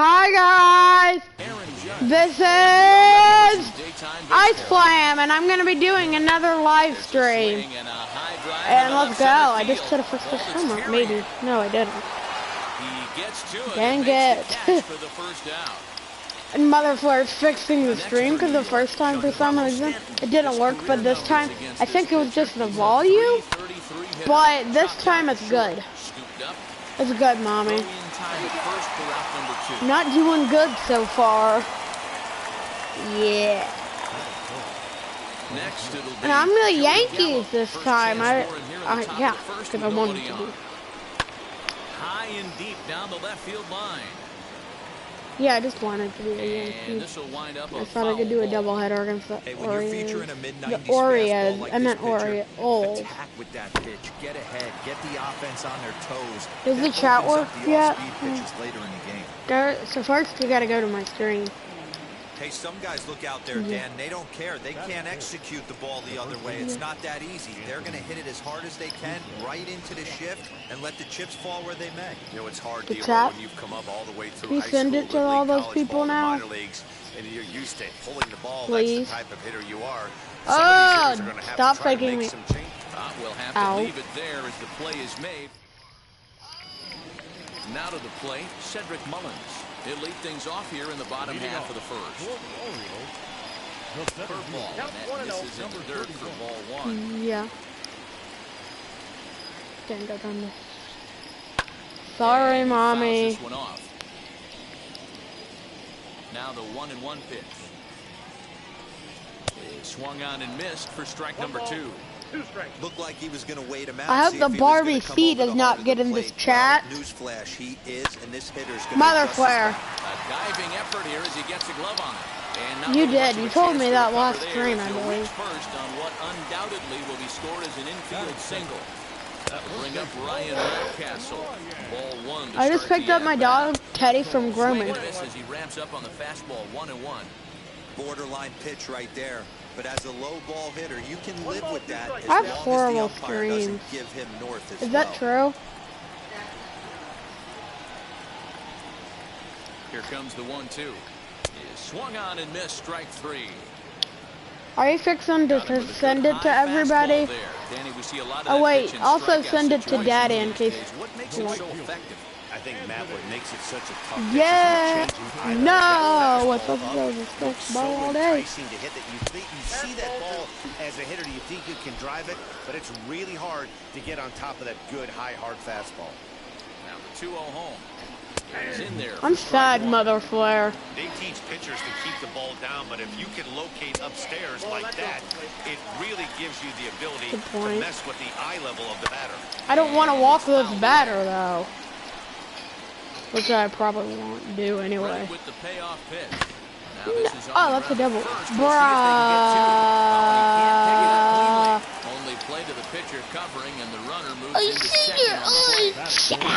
Hi guys, this is Ice Flam, and I'm going to be doing another live stream. And let's go. I just hit a first pitch home run. Maybe. No, I didn't. Dang it. And Motherflare's fixing the stream because the first time for some reason it didn't work, but this time I think it was just the volume. But this time it's good. It's good, Mommy. Not doing good so far. Yeah. And I'm the Yankees this time. Yeah, because I wanted to be. High and deep down the left field line. Yeah, I just wanted to be a Yankee. I thought I could do a doubleheader against the Orioles. The Orioles. I meant Orioles. With that pitch. Get ahead. Get the offense on their toes. Does the chat work yet? Later in the game. So first we gotta go to my stream. Hey, some guys look out there, Dan. They don't care. They can't execute the ball the other way. It's not that easy. They're going to hit it as hard as they can, right into the shift, and let the chips fall where they may. You know, it's hard to when you've come up all the way through high school. Send it to all those people now. Minor leagues, and you're used to pulling the ball. Please. That's the type of hitter you are. Oh, stop faking me. We'll have to leave it there as the play is made. Now to the plate, Cedric Mullins. He'll lead things off here in the bottom half of the first. Curveball. This is into third for ball one. Yeah. Didn't go down this. Sorry, Mommy. This one off. Now the 1-1 pitch. Swung on and missed for strike number 2. Looked like he was going to wait him out. I hope the Barbie C does not get in this chat. Newsflash, he is, and this hitter's going to Motherflare. A diving effort here as he gets a glove on it. And you did. You told me that last stream, I believe. First on what undoubtedly will be scored as an infield single. Bring up Ryan Redcastle. Ball one. I just picked up my dog Teddy from grooming. As he ramps up on the fastball, 1-1. Borderline pitch right there. But as a low ball hitter, you can live with that. I have horrible screens. Is that true? Here comes the 1-2. Swung on and missed, strike 3. Are you fixing to send it to everybody? Oh wait, also send it to Daddy in case. What makes it so effective? I think Matt, what makes it such a tough yeah. No. What's up with this ball all day? You see that ball as a hitter, do you think you can drive it? But it's really hard to get on top of that good, high, hard fastball. Now the 2-0 home. He's in there. I'm sad, Motherflare. They teach pitchers to keep the ball down, but if you can locate upstairs like that, it really gives you the ability to mess with the eye level of the batter. I don't want to walk this batter, though. Which I probably won't do anyway. With the payoff pitch. Oh, that's a double. Bruh. Only play to the pitcher covering, and the runner moves into second.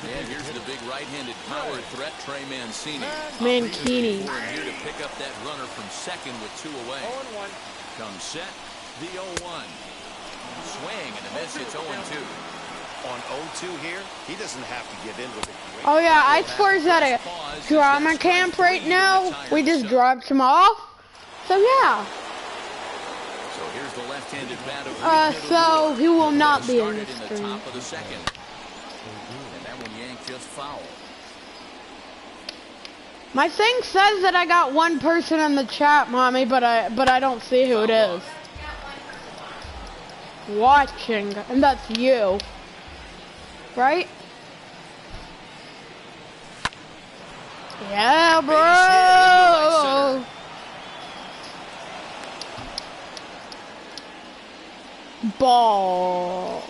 And here's the big right-handed power threat, Trey Mancini. Mancini. Here to pick up that runner from second with 2 away. Comes set, the 0-1. Swing and a miss. It's 0-2. On 0-2 here, he doesn't have to give in with it. Oh yeah, I swear at a drama camp right now. We just dropped him off. So yeah. So here's the left-handed bat of so he will not be in this stream. Top of the second. And that one yanked just foul. My thing says that I got one person in the chat, Mommy, but I don't see who it is. Watching, and that's you. Right? Yeah, bro. Ball.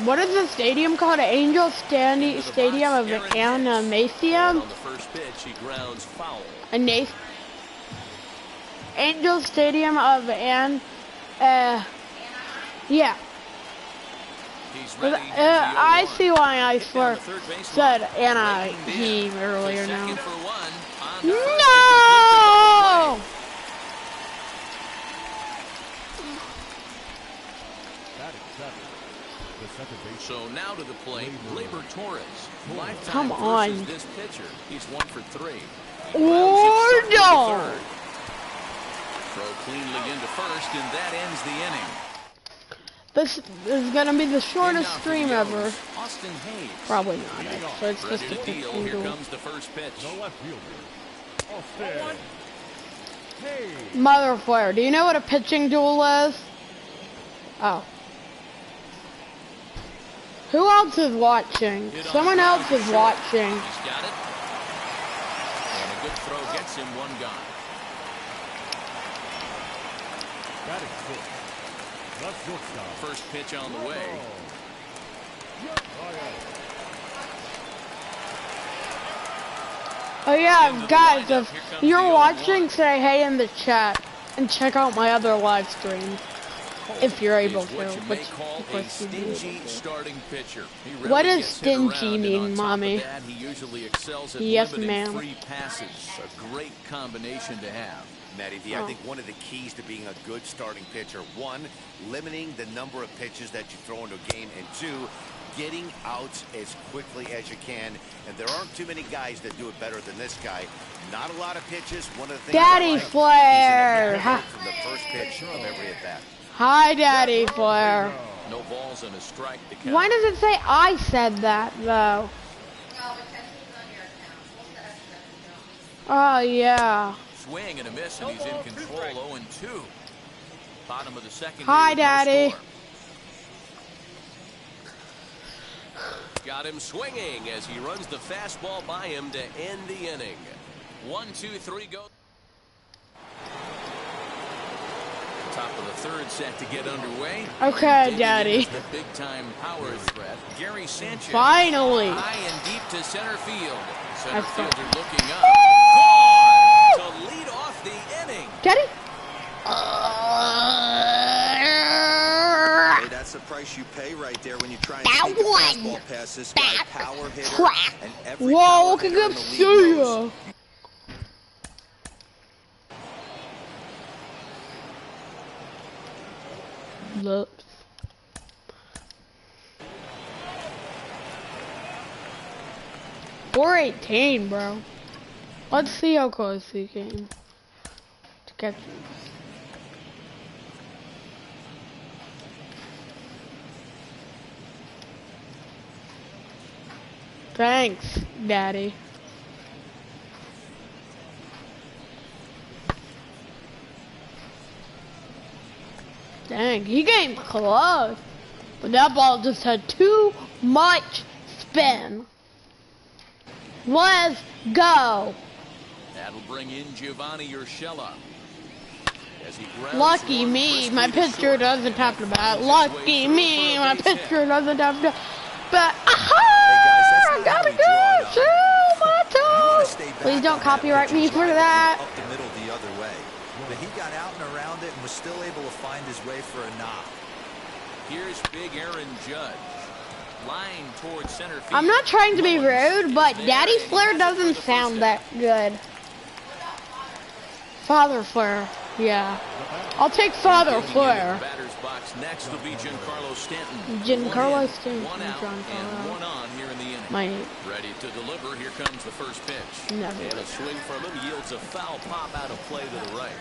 What is the stadium called? Angel Stadium of Animation? On the first pitch, he grounds foul. Angel Stadium of yeah. I see why I said Anaheim earlier now. No! So now to the plate, Labor Torres. Come on. This pitcher. He's 1 for 3. Or no. Throw cleanly into first, and that ends the inning. This is gonna be the shortest stream ever. Austin Hayes. Probably not. So it's just a deal. pitching Here duel. comes the first pitch. Mother flare. Do you know what a pitching duel is? Oh. Who else is watching? Someone else is watching. He's got it. And a good throw gets him one gone. First pitch on the way. Oh yeah, guys, if you're watching, say hey in the chat and check out my other live streams if you're able to. Which, of course, you do. What does stingy mean, mommy? Yes, ma'am. A great combination to have. Matty V, I think one of the keys to being a good starting pitcher, one, limiting the number of pitches that you throw into a game, and two, getting outs as quickly as you can. And there aren't too many guys that do it better than this guy. Not a lot of pitches. One of the things Daddy Flair. from the first pitch of every at bat. Hi, Daddy Flair. No balls and a strike to count. Why does it say I said that though? Oh yeah. Swing and a miss, and he's in control. 0-2. Bottom of the second. Hi, Daddy. Got him swinging as he runs the fastball by him to end the inning. 1, 2, 3, go. Top of the third set to get underway. Okay, Daddy. The big-time power threat, Gary Sanchez. Finally. High and deep to center field. Center That's fielder looking up. Gone to lead off the inning. Daddy. Hey, that's the price you pay right there when you try and sneak a fastball past this guy, power hitter. And every Whoa, power look hitter at in that the league knows. Looks. .418, bro. Let's see how close he came to catch him. Thanks, Daddy. Dang, he came close. But that ball just had too much spin. Let's go. That'll bring in Giovanni Urshela. Lucky me, my pitcher doesn't have to bat. Lucky me, my pitcher doesn't have to bat. Aha! I gotta go. Chill my toes. Please don't copyright me for that. Up the middle the other way. But he got out and around it and was still able to find his way for a knock. Here's big Aaron Judge. Line towards center field. I'm not trying to be rude, but Daddy Flair doesn't sound that good. Father Flair, yeah. I'll take Father Flair. Batter's box next will be Giancarlo Stanton. Giancarlo Stanton. One out and one on here in the inning. My Ready to deliver. Here comes the first pitch. Never. And a swing from him yields a foul pop out of play to the right.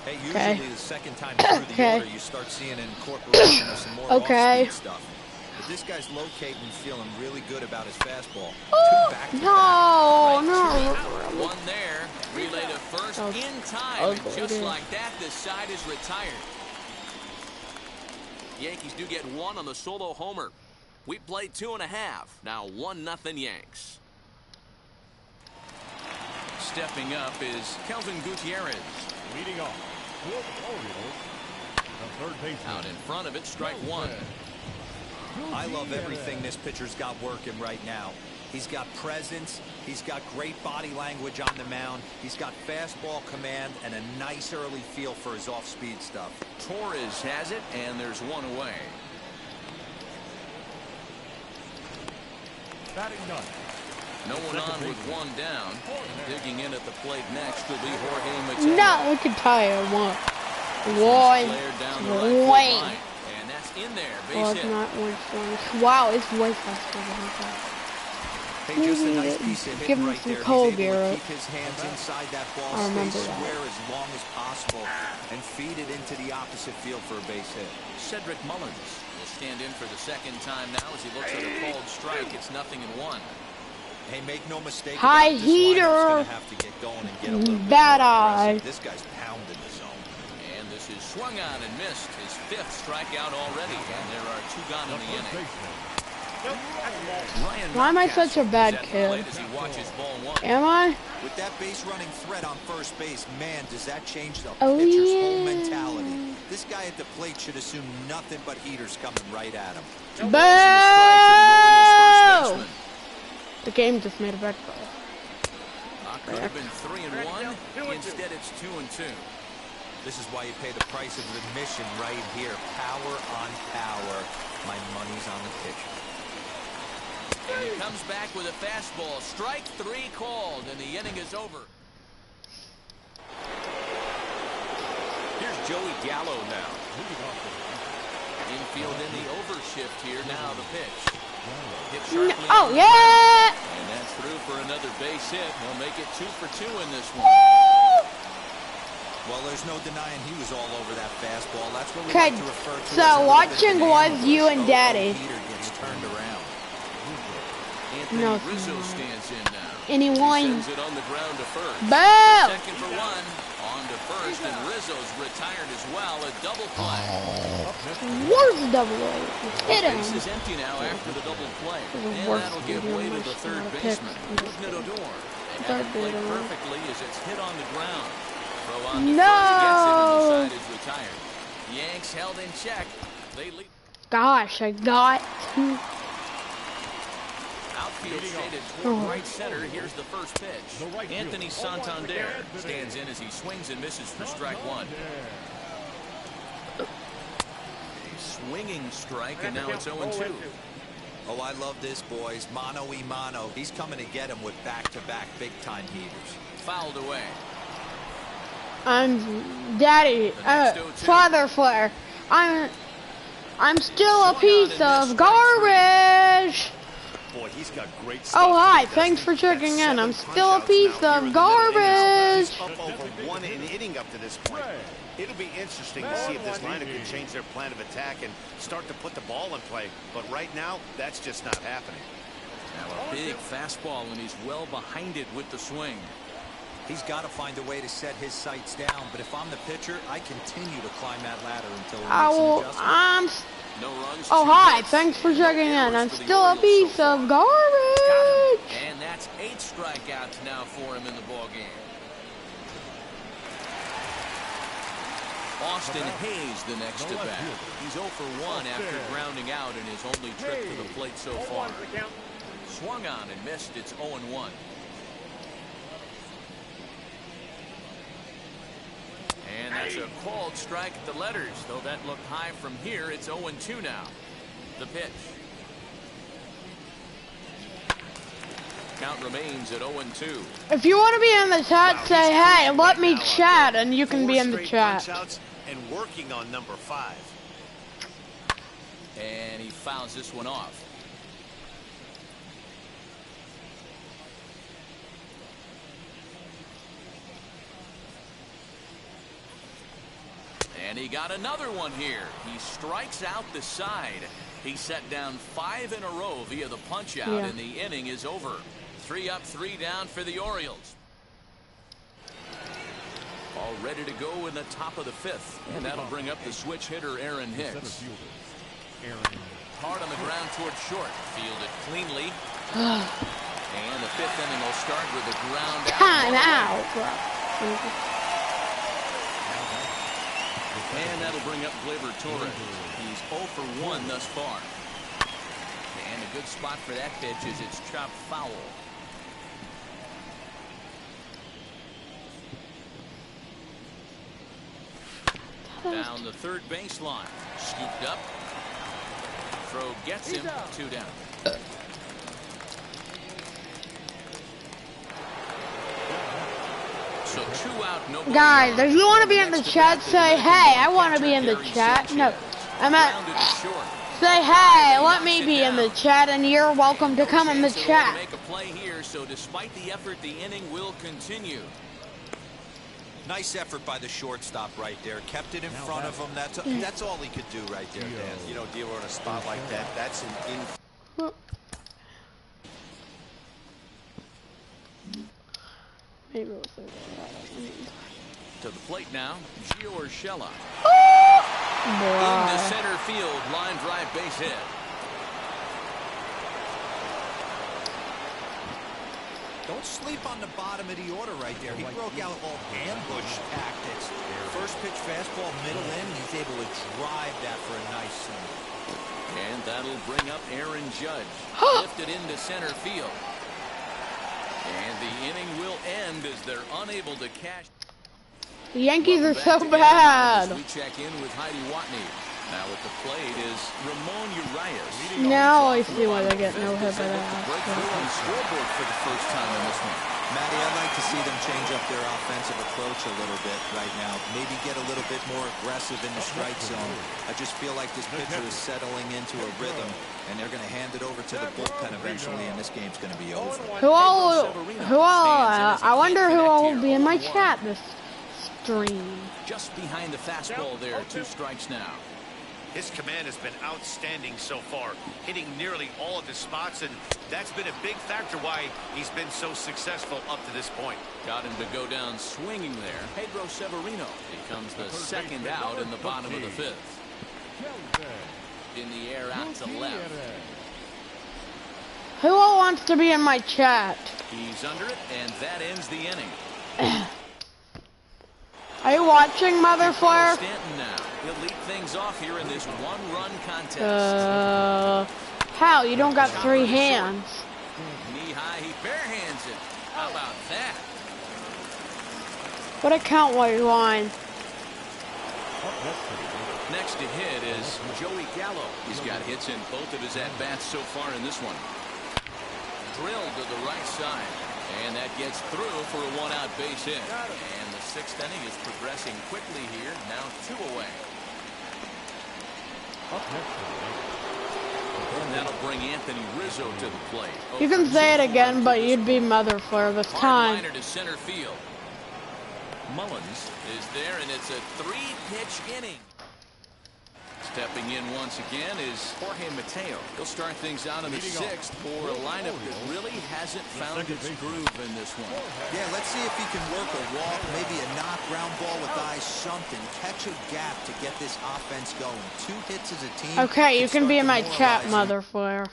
Hey, usually the second time through the order, you start seeing an incorporation of some more off-speed stuff. But this guy's locating and feeling really good about his fastball. No. One there. Relay to first in time. And just like that, the side is retired. Yankees do get one on the solo homer. We played 2.5. Now 1-0 Yanks. Stepping up is Kelvin Gutierrez. Leading off for the Orioles, the third baseman. Out in front of it, strike one. I love everything this pitcher's got working right now. He's got presence, he's got great body language on the mound, he's got fastball command, and a nice early feel for his off-speed stuff. Torres has it, and there's one away. Batting none. No one on with one down. Digging in at the plate next will be Jorge Mateo. No, we can tie him. One. Flared down the right field line, and that's in there. Well, Base it's hit. not Winston. Wow, it's way faster than that. Hey, just a nice piece of Give hitting him right some there. cold He's able beer. to keep his hands inside that ball, I stay remember that. square as long as possible, and feed it into the opposite field for a base hit. Cedric Mullins will stand in for the second time now as he looks at a called strike. It's 0-1. Hey, make no mistake High about it, this lineup's heater. gonna have to get going and get a little bit Bad more eye. aggressive. This guy's pounding the zone. And this is swung on and missed. His 5th strikeout already, and there are 2 gone in the inning. Why am I such a bad kid? Am I? With that base running threat on first base, man, does that change the Oh, pitcher's yeah. whole mentality. This guy at the plate should assume nothing but heaters coming right at him. Boo! The game just made a bad call. Could have been 3-1. Instead, it's 2-2. This is why you pay the price of admission right here. Power on power. My money's on the pitcher. And he comes back with a fastball. Strike 3 called, and the inning is over. Here's Joey Gallo now. Infield in the overshift here. Now the pitch. Hit sharply Oh, on the yeah! ground, and that's through for another base hit. He'll make it 2 for 2 in this one. Well, there's no denying he was all over that fastball. That's what we Okay, like to refer to so as a little watching bit of an was ambush. you and Oh, Daddy. Heater gets turned around. Anthony No, it's Rizzo not. stands in now. Anyone? He sends it on the ground to first. Boom! Second for 1. On to first, and Rizzo's retired as well. A double play. Where's the double A? Hit him. Base is empty now after the double play. The And worst that'll give video way to I've the third seen out of baseman. picks. Moving it Odor. They Third have it played baseman. perfectly as it's hit on the ground. Throw on to No! first, gets him, and the side is retired. Yanks held in check. They lead. Gosh, I got to. Outfield shaded toward right center. Here's the first pitch. Anthony Santander stands in as he swings and misses for strike 1. A swinging strike, and now it's 0-2. Oh, I love this, boys. Mano-y-mano. He's coming to get him with back-to-back big-time heaters. Fouled away. Daddy, Father Flare. I'm still a piece of garbage. Boy, he's got great Oh, hi, stuff. thanks for checking in. I'm still a piece of garbage. He's up over 1 inning up to this point. It'll be interesting to see if this lineup can change their plan of attack and start to put the ball in play. But right now, that's just not happening. Now a big fastball, and he's well behind it with the swing. He's got to find a way to set his sights down, but if I'm the pitcher, I continue to climb that ladder until he makes an adjustment. No runs. Oh, hi, thanks for checking in. I'm still a piece of garbage. And that's 8 strikeouts now for him in the ballgame. Austin Hayes the next to bat. He's 0 for 1 after grounding out in his only trip to the plate so far. Swung on and missed. It's 0-1. And that's a called strike at the letters, though that looked high from here. It's 0-2 now. The pitch. Count remains at 0-2. If you want to be in the chat, say, hey, let me chat, and you can be in the chat. And working on number 5. And he fouls this one off. And he got another one here. He strikes out the side. He set down 5 in a row via the punch out, and the inning is over. 3 up, 3 down for the Orioles. All ready to go in the top of the 5th. And that'll bring up the switch hitter, Aaron Hicks. Hard on the ground toward short. Fielded cleanly. And the 5th inning will start with a ground out. Time out. And that'll bring up Gleyber Torres. He's 0 for 1 thus far. And a good spot for that pitch is it's chopped foul. Down the third baseline. Scooped up. Throw gets him. 2 down. So 2 out, nobody Guys, on. if you want to be in the chat, say, hey, I want to be in the chat. No, I'm at, Grounded to short. say hey, let me be in the chat, and you're welcome to come in the Chance at all chat. to make a play here, so despite the effort, the inning will continue. Nice effort by the shortstop right there. Kept it in front of him. That's all he could do right there, Dan. You know, dealer on a spot like that, that's an Maybe we'll say that. To the plate now, Gio Urshela. Boy. Into center field, line drive base hit. Don't sleep on the bottom of the order right there. He broke out all ambush tactics. First pitch fastball, middle in. He's able to drive that for a nice swing. And that'll bring up Aaron Judge. Lifted into center field. And the inning will end as they're unable to cash. The Yankees are so Back bad. as we check in with Heidi Watney. Now at the plate is Ramon Urias. Now I see why they get no hit by Break that. through on the scoreboard for the first time in this one. Matty, I'd like to see them change up their offensive approach a little bit right now. Maybe get a little bit more aggressive in the strike zone. I just feel like this pitcher is settling into a rhythm, and they're going to hand it over to the bullpen eventually, and this game's going to be over. I wonder who all will be in my chat this stream. Just behind the fastball there, 2 strikes now. His command has been outstanding so far, hitting nearly all of his spots, and that's been a big factor why he's been so successful up to this point. Got him to go down swinging there. Pedro Severino becomes the second out in the bottom of the 5th. In the air out to left. Who all wants to be in my chat? He's under it, and that ends the inning. Are you watching, Mother Flare? Stanton now. He'll lead things off here in this 1-run contest. How? You don't got 3 hands. Knee high, he barehands it. How about that? What account were you on? Next to hit is Joey Gallo. He's got hits in both of his at-bats so far in this one. Drilled to the right side. And that gets through for a 1-out base hit. And the 6th inning is progressing quickly here. Now 2 away. And that'll bring Anthony Rizzo to the plate. You can say it again, but you'd be Mother Flare this time. Hardliner to center field. Mullins is there, and it's a 3-pitch inning. Stepping in once again is Jorge Mateo. He'll start things out in the 6th for a lineup that really hasn't found its groove in this one. Yeah, let's see if he can work a walk, maybe a knock, ground ball with eyes, something. Catch a gap to get this offense going. 2 hits as a team. Okay, you can be in my chat, Mother Flare.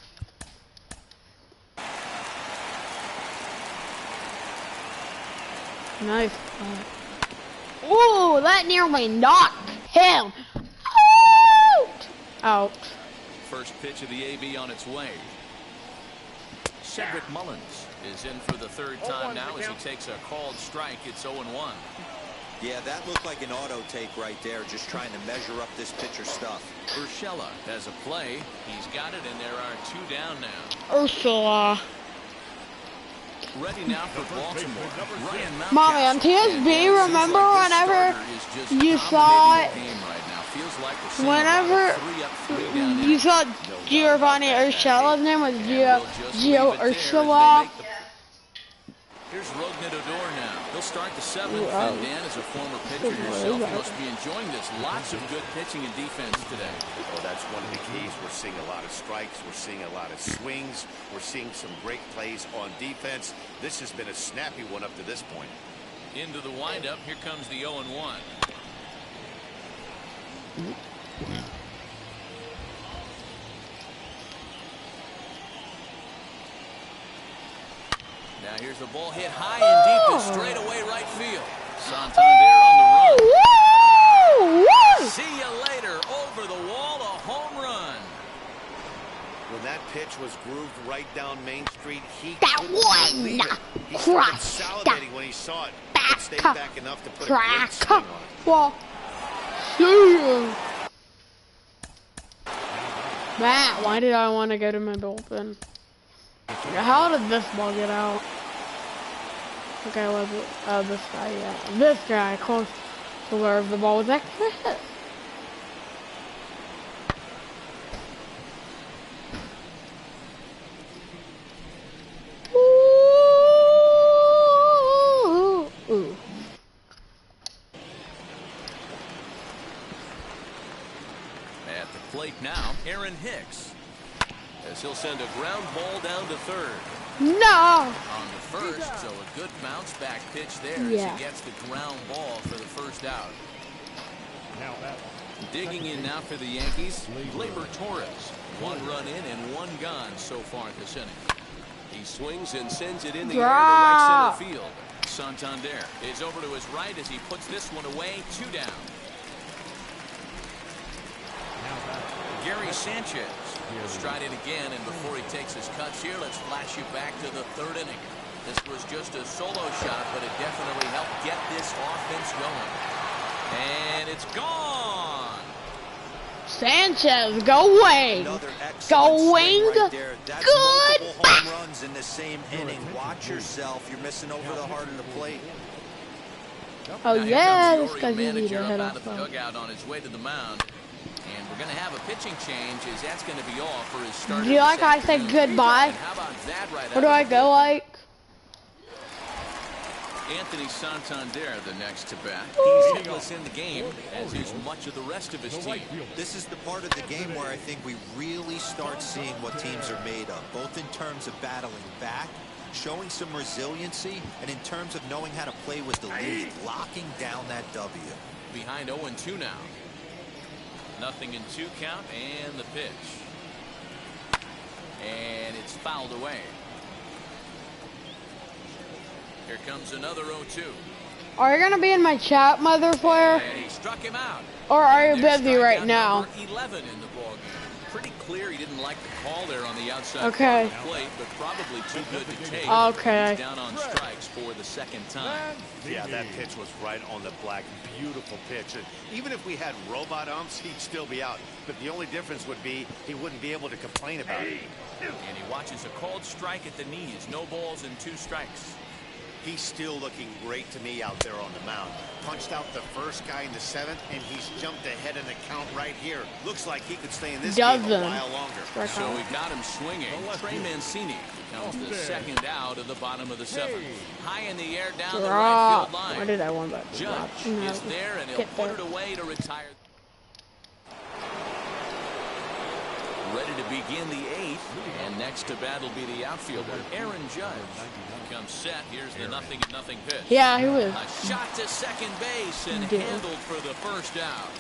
Nice. Ooh, that nearly knocked him out. First pitch of the AB on its way. Cedric Mullins is in for the 3rd time now as he takes a called strike. It's 0-1. Yeah, that looked like an auto take right there, just trying to measure up this pitcher's stuff. Urshela has a play. He's got it, and there are 2 down now. Ursula. Ready now for Baltimore. Ryan Mountcastle. Mommy, on TSB, remember whenever you saw it? Whenever you saw Giovanni Urshela's name was Gio Urshela. Here's Rougned Odor now. He'll start the 7th, and Dan, as a former pitcher yourself, you must be enjoying this. Lots of good pitching and defense today. Oh, that's one of the keys. We're seeing a lot of strikes. We're seeing a lot of swings. We're seeing some great plays on defense. This has been a snappy one up to this point. Into the windup. Here comes the 0-1. Now here's the ball hit high and deep to straightaway right field. Santander on the run. See you later. Over the wall, a home run. When that pitch was grooved right down Main Street, he That one he started salivating when he saw it. But stayed back enough to put a great swing on it. Well, Matt, why did I want to go to my bullpen? How did this ball get out? Okay, was it? This guy, yeah. This guy close to where the ball was actually hit. At the plate now, Aaron Hicks. As he'll send a ground ball down to third. No. On the first, so a good bounce back pitch there as he gets the ground ball for the first out. Now that's Digging in now for the Yankees, Gleyber Torres. 1 run in and 1 gone so far this inning. He swings and sends it in the air to right center field. Santander is over to his right as he puts this one away. 2 down. Gary Sanchez will stride it again, and before he takes his cuts here, let's flash you back to the 3rd inning. This was just a solo shot, but it definitely helped get this offense going. And it's gone. Sanchez going. Going right there. That's good. multiple home runs in the same inning. Watch yourself. You're missing over the heart of the plate. Oh Now, here yeah, comes this the guy's easy manager to hit up out off of the of. dugout on his way to the mound. And we're going to have a pitching change as that's going to be all for his start. Do you like how I say goodbye? And how about that right Where do I go like? Anthony Santander, the next to bat. He's hitless in the game, as is much of the rest of his team. This is the part of the game where I think we really start seeing what teams are made of, both in terms of battling back, showing some resiliency, and in terms of knowing how to play with the lead, locking down that W. Behind 0-2 now. 0-2 count, and the pitch. And it's fouled away. Here comes another 0-2. Are you gonna be in my chat, mother player? And he struck him out. Or are you There's busy right strikeout now? number 11 in the ballgame. Pretty clear he didn't like the call there on the outside Okay. part of the plate, but probably too good to take. Okay. He's down on strikes for the 2nd time. Yeah, that pitch was right on the black. Beautiful pitch. And even if we had robot umps, he'd still be out. But the only difference would be he wouldn't be able to complain about it. And he watches a called strike at the knees. No balls and 2 strikes. He's still looking great to me out there on the mound. Punched out the first guy in the 7th, and he's jumped ahead in the count right here. Looks like he could stay in this game a while longer. So we got him swinging. Trey Mancini becomes the 2nd out of the bottom of the 7th. High in the air down the right field line. Why did I want that? Judge is there, and he'll put it away to retire. Ready to begin the 8th, and next to bat will be the outfielder, Aaron Judge. Comes set. Here's the 0-0 pitch. Yeah, he was. A shot to second base and handled for the 1st out.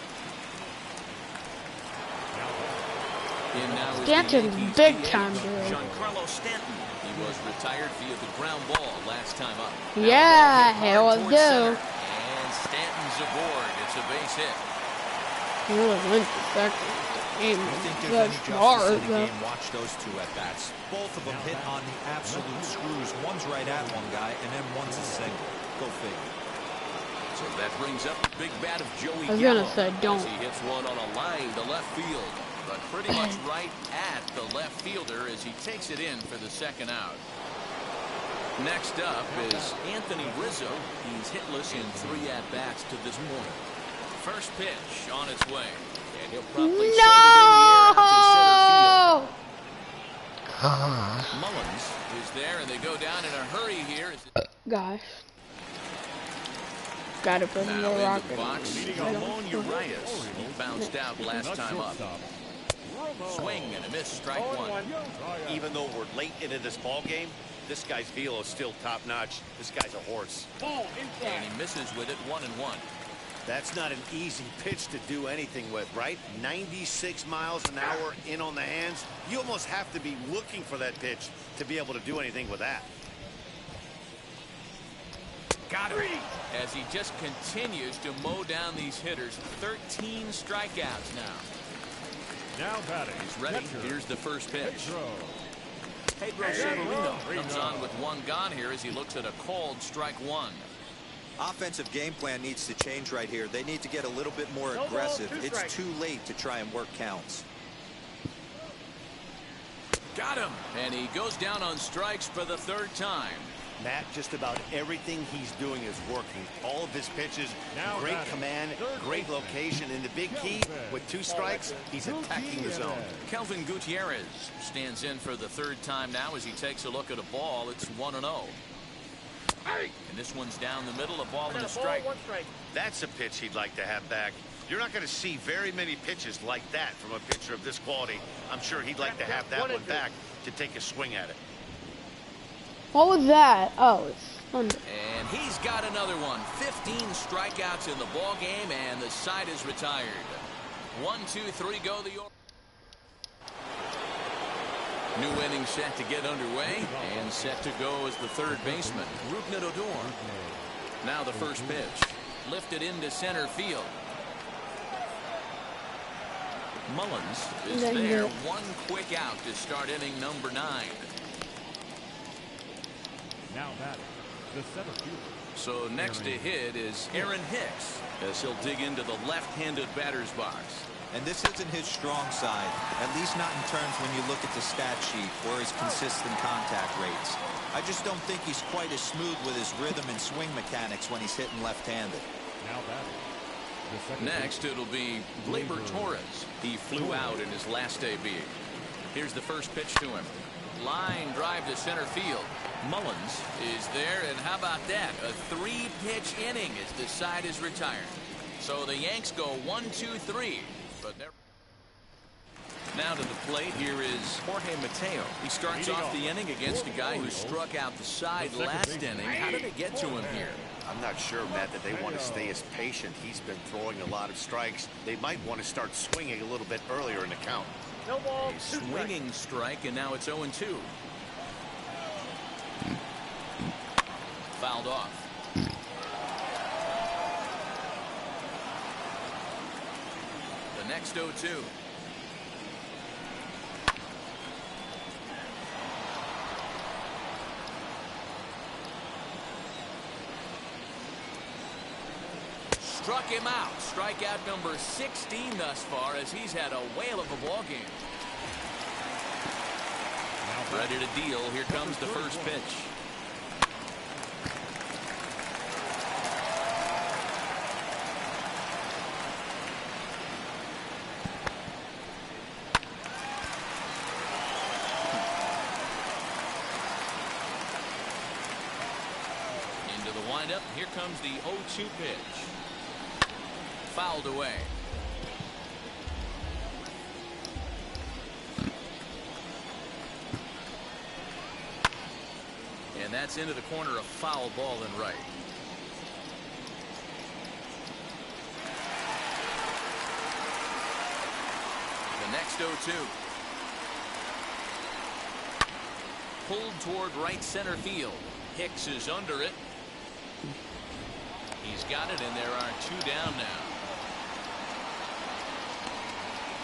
In now is Stanton's the Yankees big DH, time dude. Giancarlo Stanton. He was retired via the ground ball last time up. Yeah, Now it was towards due. center, and Stanton's aboard. It's a base hit. He was in the second. I think there's any justice in the game. Watch those 2 at bats. Both of them hit on the absolute screws. One's right at one guy, and then one's a single. Go figure. So that brings up the big bat of Joey I was Gallo gonna say, don't. as he hits one on a line to left field, but pretty much right at the left fielder as he takes it in for the 2nd out. Next up is Anthony Rizzo. He's hitless in 3 at-bats to this point. First pitch on its way. And he'll probably send it in the air out to center field. Mullins is there, and they go down in a hurry here. Gosh. Gotta put him in the Now rocket. in the box, Ramon Urias. He bounced out last time up. Swing and a miss, strike 1. Even though we're late into this ball game, this guy's velo is still top notch. This guy's a horse. And he misses with it, 1-1. That's not an easy pitch to do anything with, right? 96 miles an hour in on the hands. You almost have to be looking for that pitch to be able to do anything with that. Got him. As he just continues to mow down these hitters. 13 strikeouts now. Now batting. He's ready. Here's the first pitch. Pedro Severino comes on with 1 gone here as he looks at a called strike 1. Offensive game plan needs to change right here. They need to get a little bit more aggressive. It's too late to try and work counts. Got him. And he goes down on strikes for the 3rd time. Matt, just about everything he's doing is working. All of his pitches, great command, great location. And the big key, with 2 strikes, he's attacking the zone. Kelvin Gutierrez stands in for the 3rd time now as he takes a look at a ball. It's 1-0. And this one's down the middle, a ball and a strike. That's a pitch he'd like to have back. You're not going to see very many pitches like that from a pitcher of this quality. I'm sure he'd like to have that one back to take a swing at it. What was that? Oh, it's thunder. And he's got another one. 15 strikeouts in the ball game, and the side is retired. 1, 2, 3 go the Orioles. New inning set to get underway, and set to go as the third baseman, Rougned Odor. Now the first pitch, lifted into center field. Mullins is there. One quick out to start inning number 9. Now batting, the center fielder. So next to hit is Aaron Hicks, as he'll dig into the left-handed batter's box. And this isn't his strong side, at least not in terms when you look at the stat sheet or his consistent contact rates. I just don't think he's quite as smooth with his rhythm and swing mechanics when he's hitting left-handed. Now batting. Next, it'll be Gleyber Torres. He flew out in his last AB. Here's the first pitch to him. Line drive to center field. Mullins is there, and how about that? A 3-pitch inning as the side is retired. So the Yanks go 1, 2, 3. But now to the plate, here is Jorge Mateo. He starts off the inning against a guy who struck out the side last inning. How did it get to him here? I'm not sure, Matt, that they want to stay as patient. He's been throwing a lot of strikes. They might want to start swinging a little bit earlier in the count. A swinging strike, and now it's 0-2. Fouled off. The next 0-2. Struck him out. Strikeout number 16 thus far, as he's had a whale of a ball game. Ready to deal. Here comes the first pitch. Into the windup. Here comes the 0-2 pitch. Fouled away. And that's into the corner, a foul ball and right. The next 0-2. Pulled toward right center field. Hicks is under it. He's got it, and there are 2 down now.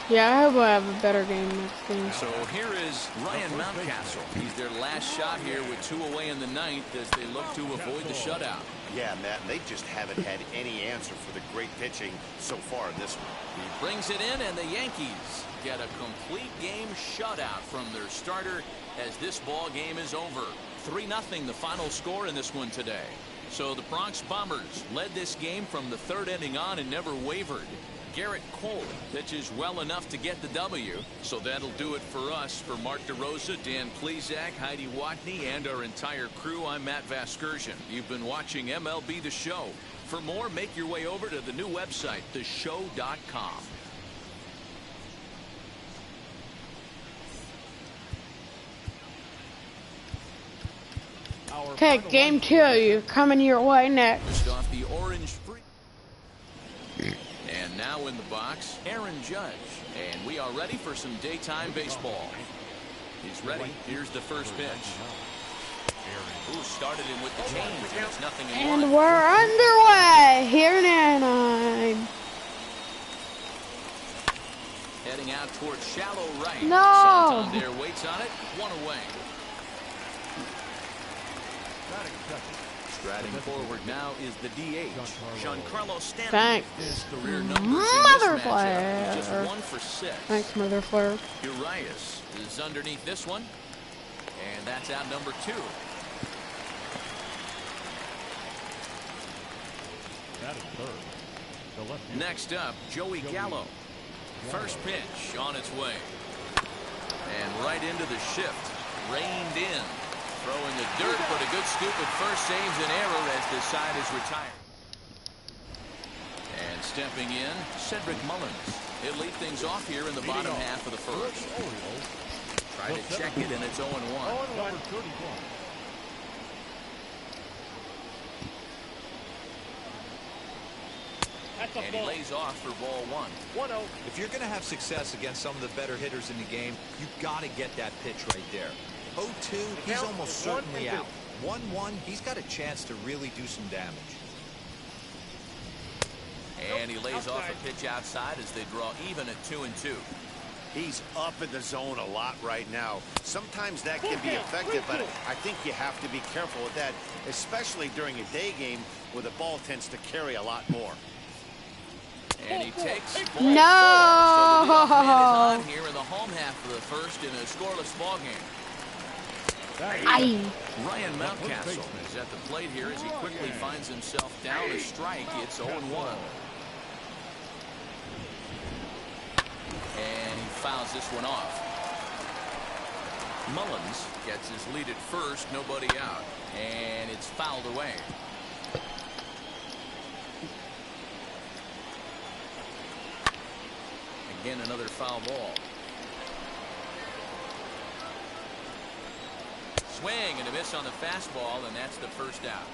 Yeah, I hope I have a better game next game. So here is Ryan Mountcastle. He's their last shot here with 2 away in the 9th as they look to avoid the shutout. Yeah, Matt, and they just haven't had any answer for the great pitching so far in this one. He brings it in, and the Yankees get a complete game shutout from their starter as this ball game is over. 3-0 the final score in this one today. So the Bronx Bombers led this game from the 3rd inning on and never wavered. Garrett Cole pitches well enough to get the W. So that'll do it for us. For Mark DeRosa, Dan Plezak, Heidi Watney, and our entire crew, I'm Matt Vasgersian. You've been watching MLB The Show. For more, make your way over to the new website, theshow.com. Okay, game 2, you're coming your way next. Off the orange free. And now in the box, Aaron Judge. And we are ready for some daytime baseball. He's ready. Here's the first pitch. Ooh, started him with the change, and it's 0-1. And we're underway here in Anaheim. Heading out towards shallow right. No. Santander waits on it. 1 away. Striding forward now is the DH, Giancarlo Stanton. Thanks, His career numbers Mother in this matchup Flare. is just 1 for 6. Thanks, Mother Flare. Urias is underneath this one, and that's out number 2. That is third. Next up, Joey Gallo. First pitch on its way, and right into the shift, reined in. Throwing the dirt, but a good scoop at first, saves an error as the side is retired. And Stepping in, Cedric Mullins. He'll lead things off here in the bottom half of the first. Try to check it, and it's 0-1. Number 31. And he lays off for ball 1. 1-0. If you're going to have success against some of the better hitters in the game, you've got to get that pitch right there. 0-2, he's almost certainly out. 1-1, he's got a chance to really do some damage. And he lays off a pitch outside as they draw even at 2-2. He's up in the zone a lot right now. Sometimes that can be effective, but I think you have to be careful with that, especially during a day game where the ball tends to carry a lot more. And he takes ball 4. No! So the leadoff man is on here in the home half of the first in a scoreless ball game. Aye. Ryan Mountcastle is at the plate here as he quickly finds himself down a strike. It's 0-1. And he fouls this one off. Mullins gets his lead at first, nobody out, and it's fouled away. Again, another foul ball. Swing and a miss on the fastball, and that's the first out.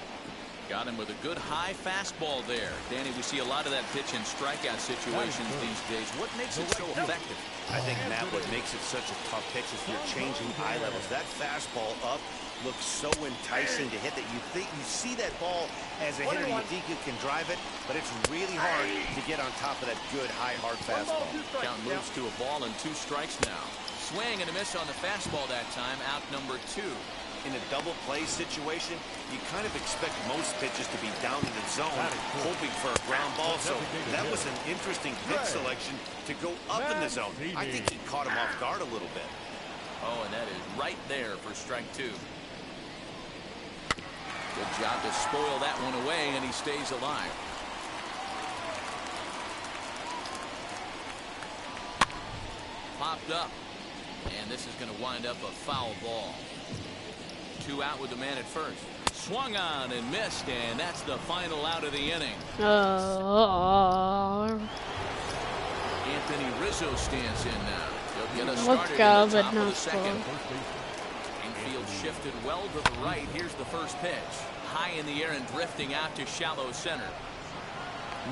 Got him with a good high fastball there. Danny, we see a lot of that pitch in strikeout situations these days. What makes it so effective? I think, Matt, what makes it such a tough pitch is you're changing eye levels. That fastball up looks so enticing to hit that you see that ball as a hitter, you think you can drive it, but it's really hard to get on top of that good high hard fastball. Count moves to a ball and 2 strikes now. Swing and a miss on the fastball that time. Out number 2. In a double play situation, you kind of expect most pitches to be down in the zone, hoping for a ground ball. So that was an interesting pitch selection to go up in the zone. I think he caught him off guard a little bit. Oh, and that is right there for strike 2. Good job to spoil that one away, and he stays alive. Popped up, and this is going to wind up a foul ball. 2 out with the man at first. Swung on and missed, and that's the final out of the inning. Anthony Rizzo stands in now. He'll get us started in the top of the second. Infield shifted well to the right. Here's the first pitch. High in the air and drifting out to shallow center.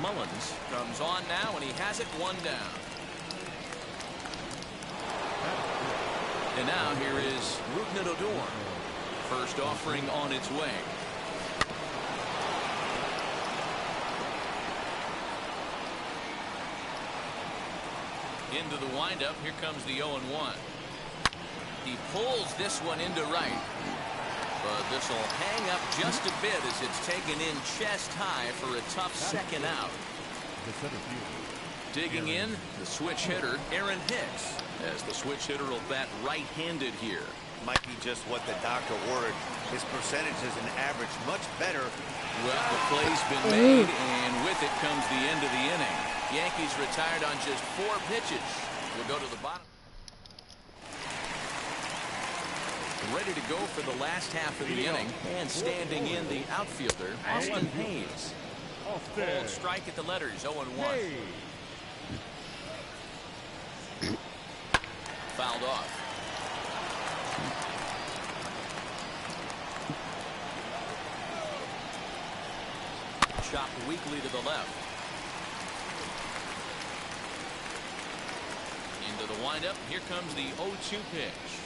Mullins comes on now, and he has it 1 down. And now here is Rougned Odor. First offering on its way. Into the windup. Here comes the 0-1. He pulls this one into right. But this will hang up just a bit as it's taken in chest high for a tough second out. Digging in, the switch hitter, Aaron Hicks, as the switch hitter will bat right-handed here. Might be just what the doctor ordered. His percentage is an average much better. Well, the play's been made, and with it comes the end of the inning. Yankees retired on just 4 pitches. We'll go to the bottom. Ready to go for the last half of the inning, and standing in the outfielder, Austin Hayes. Cold strike at the letters, 0-1. Fouled off. Chopped weakly to the left. Into the windup. Here comes the 0-2 pitch.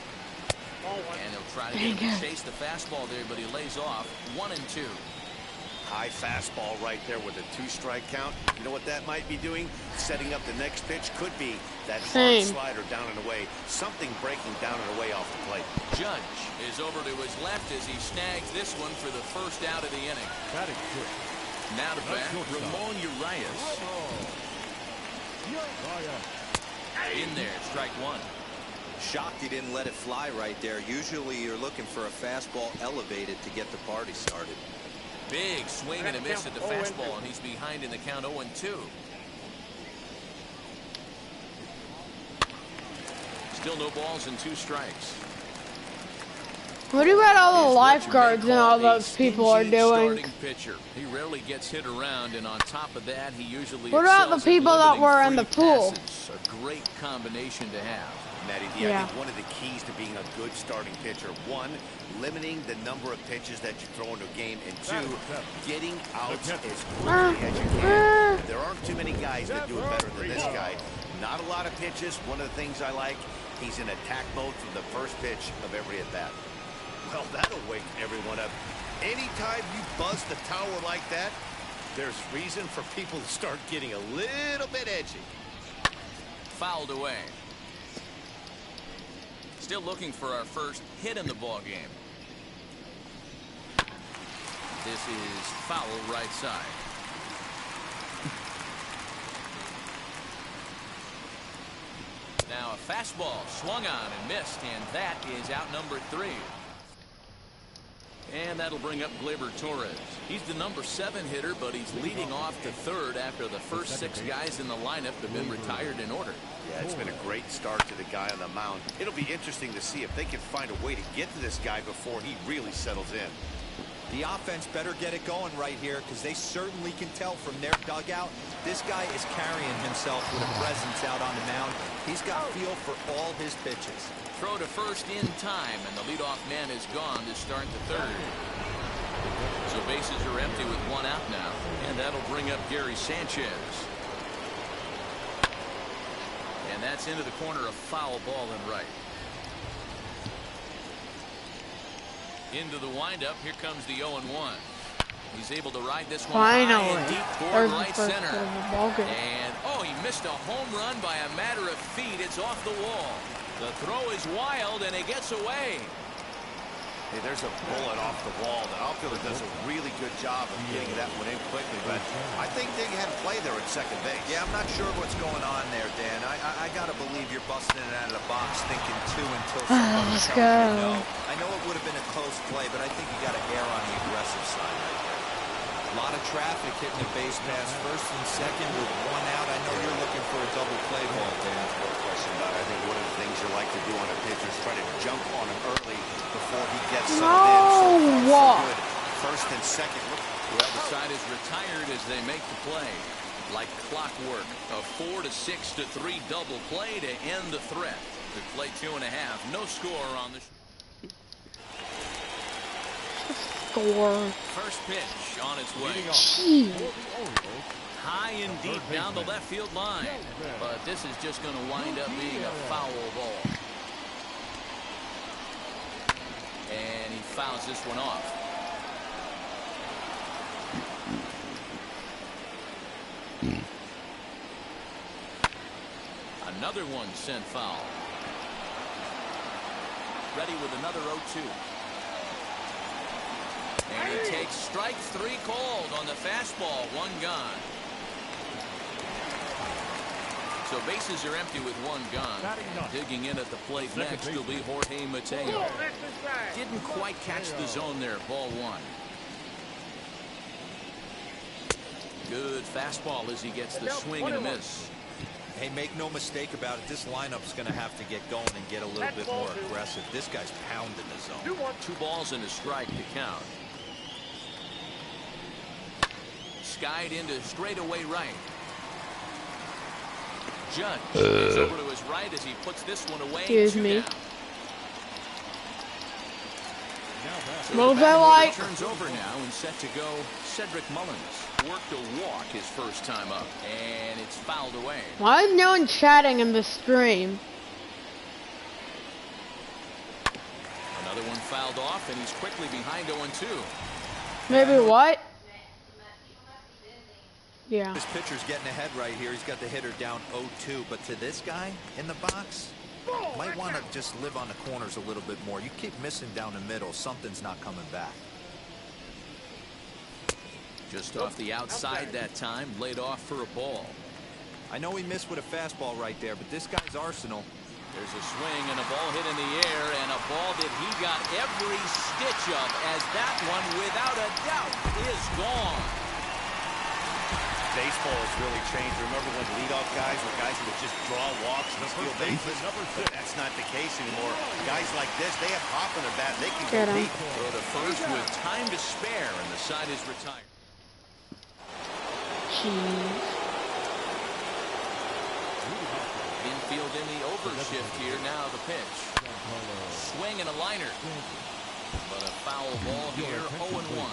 And he'll try to chase the fastball there, but he lays off. 1-2. High fastball right there with a 2-strike count. You know what that might be doing? Setting up the next pitch. Could be that hard slider down and away. Something breaking down and away off the plate. Judge is over to his left as he snags this one for the first out of the inning. That is good. Now to bat, Ramon Urias. In there, strike 1. Shocked he didn't let it fly right there. Usually you're looking for a fastball elevated to get the party started. Big swing and a miss at the fastball, and he's behind in the count 0-2. Still no balls and 2 strikes. What about all the lifeguards and all those people are doing? Pitcher. He rarely gets hit around, and on top of that, he usually What about the people that were in the pool? A great combination to have. Matty D, I think one of the keys to being a good starting pitcher, one, limiting the number of pitches that you throw into a game, and two, getting out as quickly as you can. There aren't too many guys that do it better than this guy. Not a lot of pitches. One of the things I like, he's in attack mode from the first pitch of every at-bat. Well, that'll wake everyone up. Anytime you buzz the tower like that, there's reason for people to start getting a little bit edgy. Fouled away. Still looking for our first hit in the ball game. This is foul right side. Now a fastball swung on and missed, and that is out number 3. And that'll bring up Gleyber Torres. He's the number 7 hitter, but he's leading off to third after the first 6 guys in the lineup have been retired in order. Yeah, it's been a great start to the guy on the mound. It'll be interesting to see if they can find a way to get to this guy before he really settles in. The offense better get it going right here, because they certainly can tell from their dugout this guy is carrying himself with a presence out on the mound. He's got feel for all his pitches. Throw to first in time, and the leadoff man is gone to start the third. So bases are empty with 1 out now, and that'll bring up Gary Sanchez. And that's into the corner, a foul ball and right. Into the windup, here comes the 0-1. He's able to ride this one high and deep toward right center. And, oh, he missed a home run by a matter of feet. It's off the wall. The throw is wild, and it gets away. Hey, there's a bullet off the wall. The outfielder does a really good job of getting that one in quickly, but I think they had a play there at second base. Yeah, I'm not sure what's going on there, Dan. I got to believe you're busting it out of the box thinking 2 until somebody tells you no. I know it would have been a close play, but I think you got to err on the aggressive side right there. A lot of traffic hitting the base pass first and second with 1 out. I know you're looking for a double play ball, Dan. No question about it. I think one of the things you like to do on a pitcher is try to jump on him early before he gets settled in. So far, so good. First and second. Well, the side is retired as they make the play. Like clockwork, a 4-6 to 3 double play to end the threat. They play 2.5. No score on the. First pitch on its way. High and deep down the left field line. But this is just going to wind up being a foul ball. And he fouls this one off. Another one sent foul. Ready with another 0-2. And he takes strike 3 called on the fastball. 1 gone. So bases are empty with 1 gone. And digging in at the plate next will be Jorge Mateo. Didn't quite catch the zone there. Ball 1. Good fastball as he gets the swing and a miss. Hey, make no mistake about it. This lineup's going to have to get going and get a little bit more aggressive. This guy's pounding the zone. 2 balls and a strike to count. Skied into straightaway right. Judge is over to his right as he puts this one away. Excuse me. So what was that like? Turns over now and set to go. Cedric Mullins worked a walk his first time up, and it's fouled away. Why is no one chatting in the stream? Another one fouled off, and he's quickly behind 0-2. Maybe what? Yeah. This pitcher's getting ahead right here. He's got the hitter down 0-2, but to this guy in the box, might want to just live on the corners a little bit more. You keep missing down the middle, something's not coming back. Just off the outside that time, laid off for a ball. I know he missed with a fastball right there, but this guy's arsenal. There's a swing and a ball hit in the air, and a ball that he got every stitch of, as that one, without a doubt, is gone. Baseball has really changed. Remember when leadoff guys were guys who would just draw walks and steal bases? But that's not the case anymore. Guys like this, they have pop in their bat. They can compete. Throw to first with time to spare, and the side is retired. Infield in the overshift here. Now the pitch. Swing and a liner. But a foul ball here, 0-1.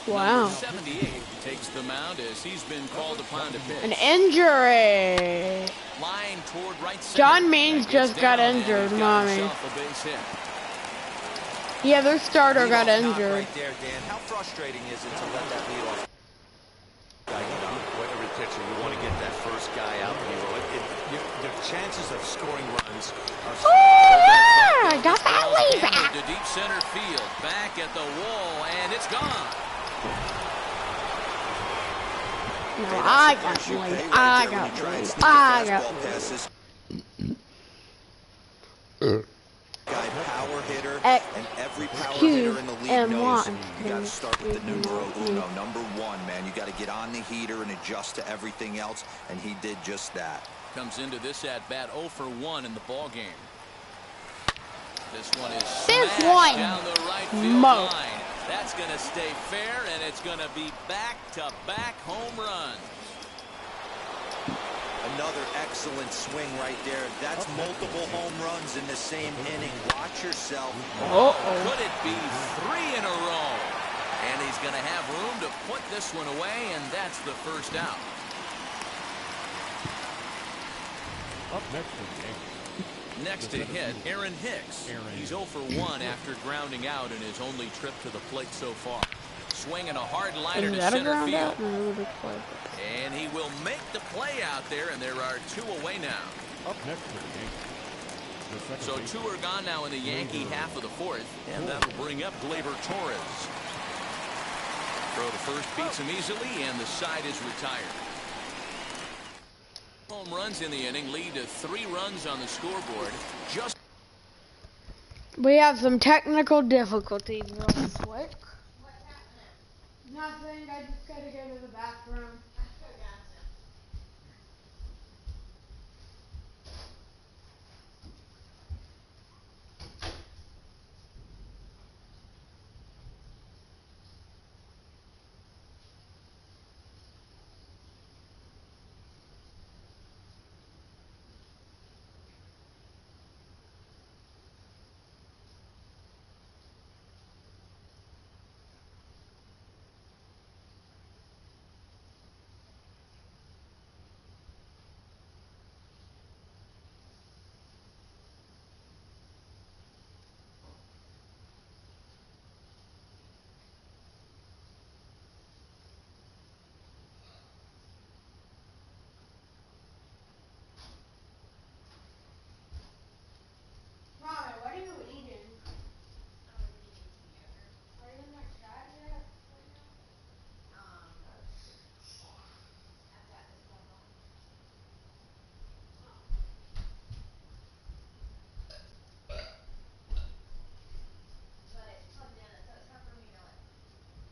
Wow. Number 78 takes the mound as he's been called upon to pitch. An injury. Line toward right center. John Means just got injured, mommy. Yeah, their starter got injured. Right there, Dan. How frustrating is it to let that leadoff guy get on? With every pitcher, you want to get that first guy out. The chances of scoring runs are so I got that lead back. To deep center field, back at the wall, and it's gone. No, I got the lead. I got the lead. I got the lead. Guy power hitter, and every power hitter in the league knows you got to start with the numero uno, number one, man. You got to get on the heater and adjust to everything else, and he did just that. Comes into this at bat 0 for 1 in the ball game. This one is one down the right field line. That's going to stay fair, and it's going to be back-to-back home runs. Another excellent swing right there. That's multiple home runs in the same inning. Watch yourself. Could it be 3 in a row? And he's going to have room to put this one away, and that's the first out. Up next for the Yankees. Next to hit, Aaron Hicks. He's 0 for 1 after grounding out in his only trip to the plate so far. Swinging a hard liner to center field. And he will make the play out there, and there are 2 away now. Up next for the Yankees. So 2 are gone now in the Yankee half of the 4th, and that'll bring up Gleyber Torres. Throw to first beats him easily, and the side is retired. Home runs in the inning lead to 3 runs on the scoreboard. We have some technical difficulties real quick. Nothing, I just gotta go to the bathroom.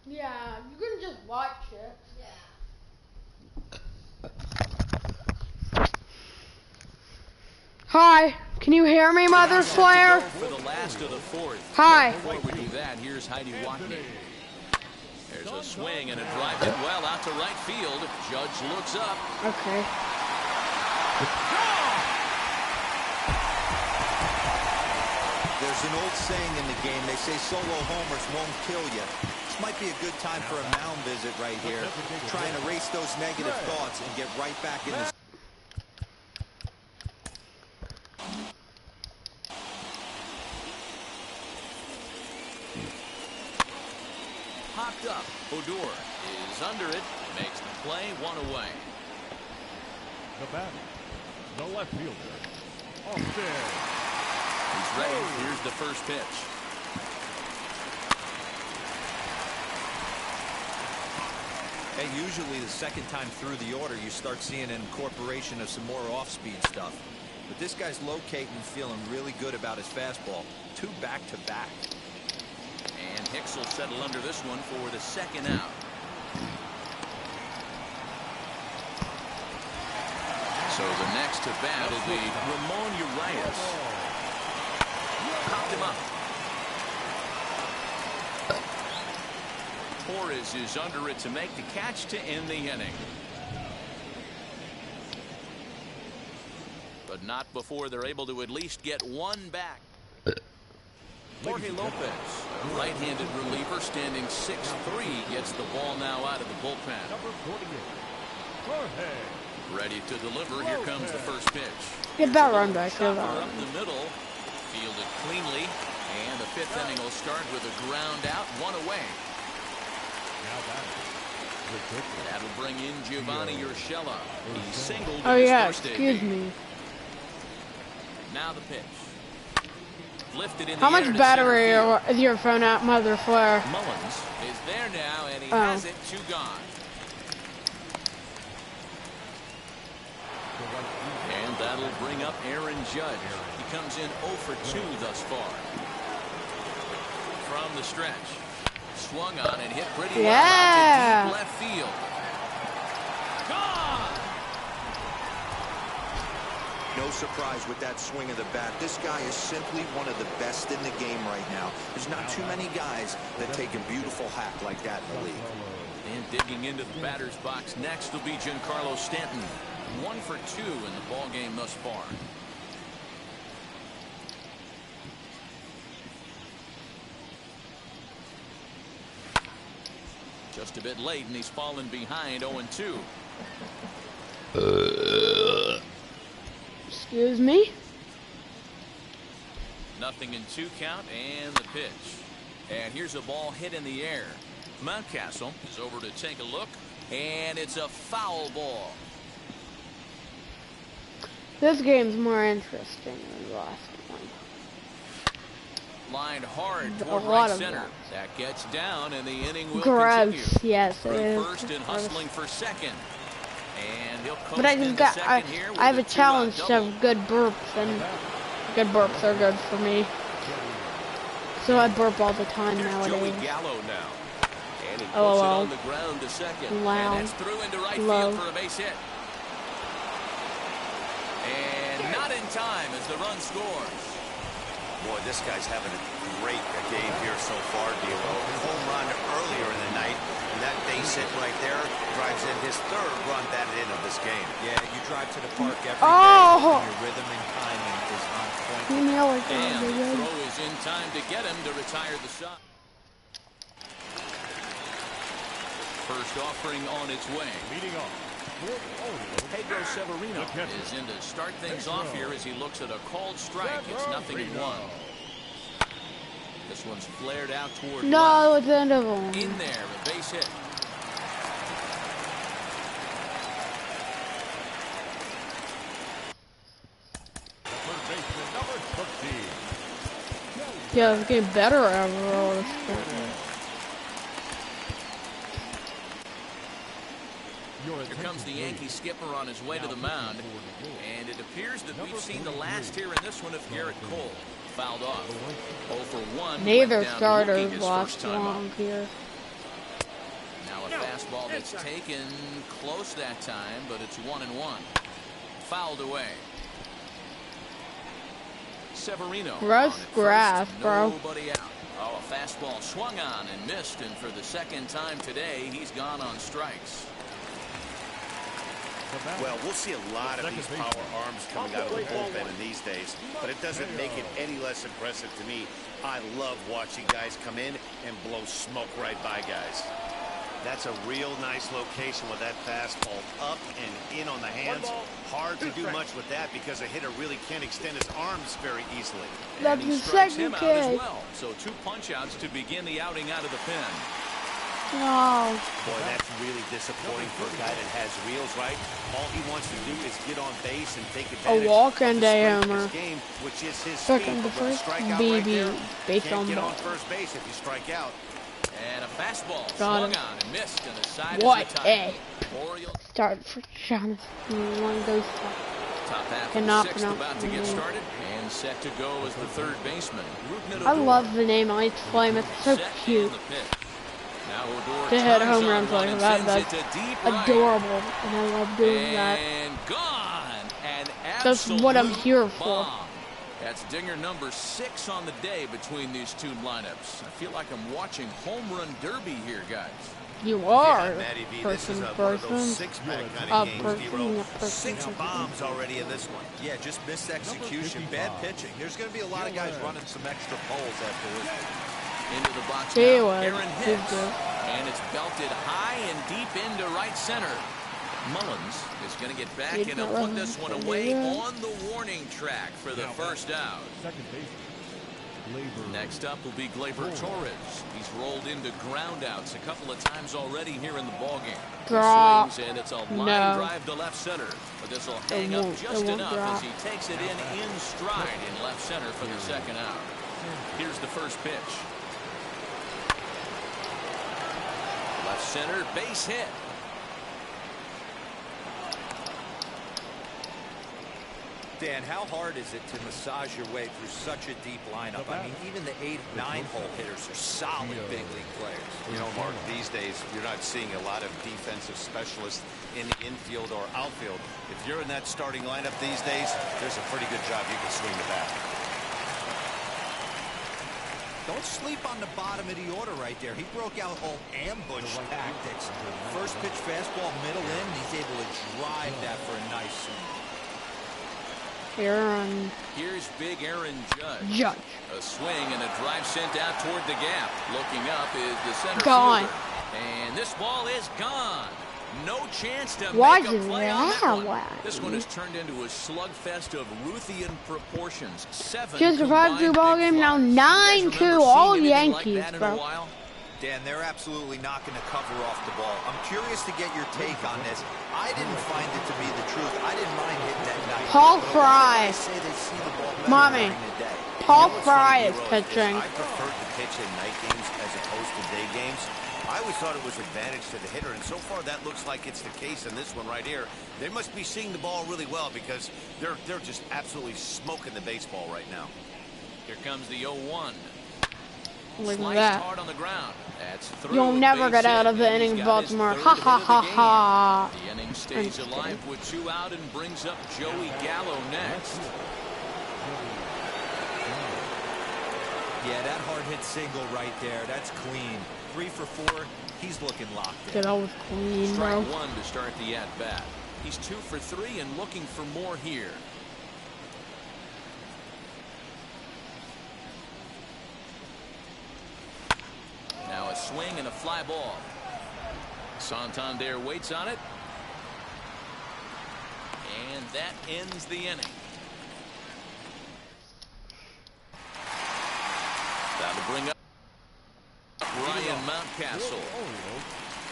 Yeah, you can just watch it. Yeah. Hi, can you hear me, Mother Slayer? For the last of the 4th. Hi. Before we do that, here's Heidi Watney. There's a swing and a drive hit well out to right field. Judge looks up. Okay. There's an old saying in the game. They say solo homers won't kill you. This might be a good time for a mound visit right here. Try and erase those negative thoughts and get right back in the... Popped up. Odor is under it. Makes the play, 1 away. The batter, the left fielder, Austin. He's ready. Here's the first pitch. And usually the second time through the order, you start seeing an incorporation of some more off-speed stuff. But this guy's locating and feeling really good about his fastball. 2 back-to-back. And Hicks will settle under this one for the second out. So the next to bat will be Ramon Urias. Popped him up. Torres is under it to make the catch to end the inning. But not before they're able to at least get one back. Jorge Lopez, a right-handed reliever standing 6'3", gets the ball now out of the bullpen. Ready to deliver. Here comes the first pitch. Get that run back. Chopper up the middle. Fielded cleanly. And the fifth inning will start with a ground out, one away. That'll bring in Giovanni Urshela. He singled Oh in his yeah, first excuse AB. me. Now the pitch. Lifted in How the much air to battery center field. is your phone at, Mother Flare? Mullins is there now, and he Oh. has it, 2 gone. And that'll bring up Aaron Judge. He comes in 0 for 2 thus far. From the stretch. Swung on and hit pretty well out to deep left field. Gone! No surprise with that swing of the bat. This guy is simply one of the best in the game right now. There's not too many guys that take a beautiful hack like that in the league. And digging into the batter's box next will be Giancarlo Stanton. 1 for 2 in the ball game thus far. Just a bit late, and he's fallen behind 0-2. Excuse me? Nothing in 2 count, and the pitch. And here's a ball hit in the air. Mountcastle is over to take a look, and it's a foul ball. This game's more interesting than the last one. Lined hard A toward lot right of center. them. That gets down, and the inning will Gross, continue. yes, it Through is. first and hustling for second. And he'll coast But I just into got, second here with I have a 2-out challenge to double. have good burps, and good burps are good for me. So I burp all the time Joey nowadays. Gallo now. And he puts Oh, it well. on the ground to second. Loud. And that's through into right Low. field for a base hit. And not in time as the run scores. Boy, this guy's having a great game here so far, D'Lo. Home run earlier in the night, and that base hit right there drives in his 3rd run that in of this game. Yeah, you drive to the park every day, Oh! and your rhythm and timing is on point. You nail it, And the baby. throw is in time to get him to retire the shot. First offering on its way. Leading off for the Orioles, Pedro Severino is in to start things off here as he looks at a called strike. It's 0-1. This one's flared out toward No, left. it's the end of one. In there, a base hit. third baseman number 13. Yeah, it's getting better every all this stuff. Here comes the Yankee skipper on his way to the mound. And it appears that we've seen the last here in this one of Garrett Cole. Fouled off. 0 for 1. Neither went down starters looking his last first time up. long here. Now a fastball that's taken close that time, but it's 1-1. Fouled away. Severino. Gross on at grass, first, bro. Nobody out. Oh, a fastball swung on and missed, and for the 2nd time today, he's gone on strikes. Well, we'll see a lot of these power arms coming out of the bullpen in these days, but it doesn't make it any less impressive to me. I love watching guys come in and blow smoke right by guys. That's a real nice location with that fastball up and in on the hands. Hard to do much with that because a hitter really can't extend his arms very easily. That's And he the strikes second him out as kid. well. So 2 punch-outs to begin the outing out of the pen. No. Boy, that's really disappointing for a guy that has wheels, right? All he wants to do is get on base and take advantage walk-in of the day strength of homer. his game, which is his Second speed. to But with a first, strikeout right BB, there, based can't on get on ball. first base if you strike out. And a fastball Got swung him. on and missed, and the side What is a retired. Orioles start for Jonathan. One goes top half of Cannot the 6th pronounce about to the get name. started and set to go as the 3rd baseman. I love the name Ice Flame. It's so Set cute. in the pitch. Now Odor To hit turns home on runs one like and that, sends that's it to deep right. adorable, and I love doing that. And gone. That's what I'm here for. bomb. That's dinger number 6 on the day between these two lineups. I feel like I'm watching home run derby here, guys. You are. Matty V, this Person, is one of those person. six-pack kind of games, D-Roll. Person. 6 bombs already in this one. Yeah, just missed execution, bad pitching. There's going to be a lot of guys running some extra poles after this one. Into the box He now, was. Aaron He's Hicks. good. And it's belted high and deep into right center. Mullins is going to get back He's and not put running. this one away on the warning track for the first out. Second baseman. Next up will be Gleyber Torres. He's rolled into groundouts a couple of times already here in the ballgame. Drop. Swings, and it's a line No. drive to left center. But this will hang up just won't enough drop. as he takes it in stride in left center for the second out. Here's the first pitch. Left center, base hit. Dan, how hard is it to massage your way through such a deep lineup? I mean, even the 8, 9-hole hitters are solid big league players. You know, Mark, these days you're not seeing a lot of defensive specialists in the infield or outfield. If you're in that starting lineup these days, there's a pretty good job you can swing the bat. Don't sleep on the bottom of the order right there. He broke out all ambush tactics. First pitch fastball, middle in, and he's able to drive that for a nice swing. Aaron Here's big Aaron Judge. Judge. A swing and a drive sent out toward the gap. Looking up is the center Gone. fielder. And this ball is gone. No chance to Why make a is play on that that one. way? This one has turned into a slugfest of Ruthian proportions. 7 Just a 5-2 ball big game now. flies. You guys 9-2 remember all seeing anything like Yankees, that in a bro. while? Dan, they're absolutely not going to cover off the ball. I'm curious to get your take on this. I didn't find it to be the truth. I didn't mind hitting that night. Paul Fry. They say they see the ball better Mommy. during the day. Paul What's Fry funny, is D-Rose, pitching. I prefer to pitch in night games as opposed to day games. I always thought it was advantage to the hitter, and so far that looks like it's the case in this one right here. They must be seeing the ball really well because they're just absolutely smoking the baseball right now. Here comes the 0-1. Look at Sliced that. hard on the ground. That's through. You'll never Base get out hit, of the and he's inning, got his Baltimore. third Ha hit ha of the ha game. ha. The inning I'm stays just alive kidding. with 2 out and brings up Joey Gallo next. Yeah, that hard hit single right there. That's clean. 3 for 4. He's looking locked in. Dude, that was clean, Strike bro. 1 to start the at-bat. He's 2 for 3 and looking for more here. Now a swing and a fly ball. Santander waits on it. And that ends the inning. That'll bring up Ryan Mountcastle.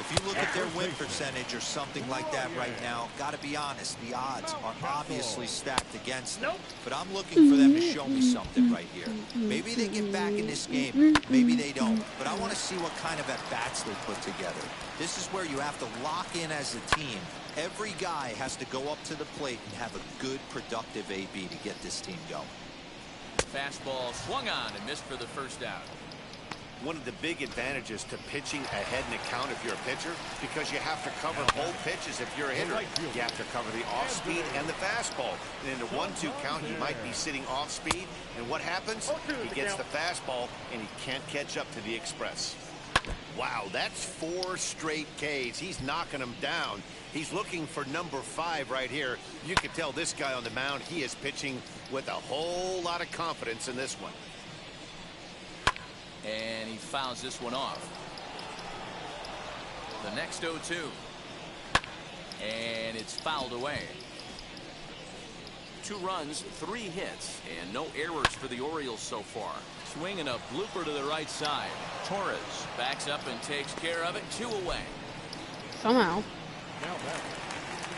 If you look at their win percentage or something like that right now, got to be honest, the odds are obviously stacked against them. But I'm looking for them to show me something right here. Maybe they get back in this game, maybe they don't. But I want to see what kind of at-bats they put together. This is where you have to lock in as a team. Every guy has to go up to the plate and have a good, productive AB to get this team going. Fastball swung on and missed for the first out. One of the big advantages to pitching ahead in the count if you're a pitcher, because you have to cover both pitches if you're a hitter. You have to cover the off speed and the fastball. And in the 1-2 count, he might be sitting off speed. And what happens? He gets the fastball and he can't catch up to the express. Wow, that's 4 straight Ks. He's knocking them down. He's looking for number 5 right here. You can tell this guy on the mound, he is pitching with a whole lot of confidence in this one. And he fouls this one off. The next 0-2. And it's fouled away. 2 runs, 3 hits, and no errors for the Orioles so far. Swing and a blooper to the right side. Torres backs up and takes care of it. 2 away. Somehow. Now back.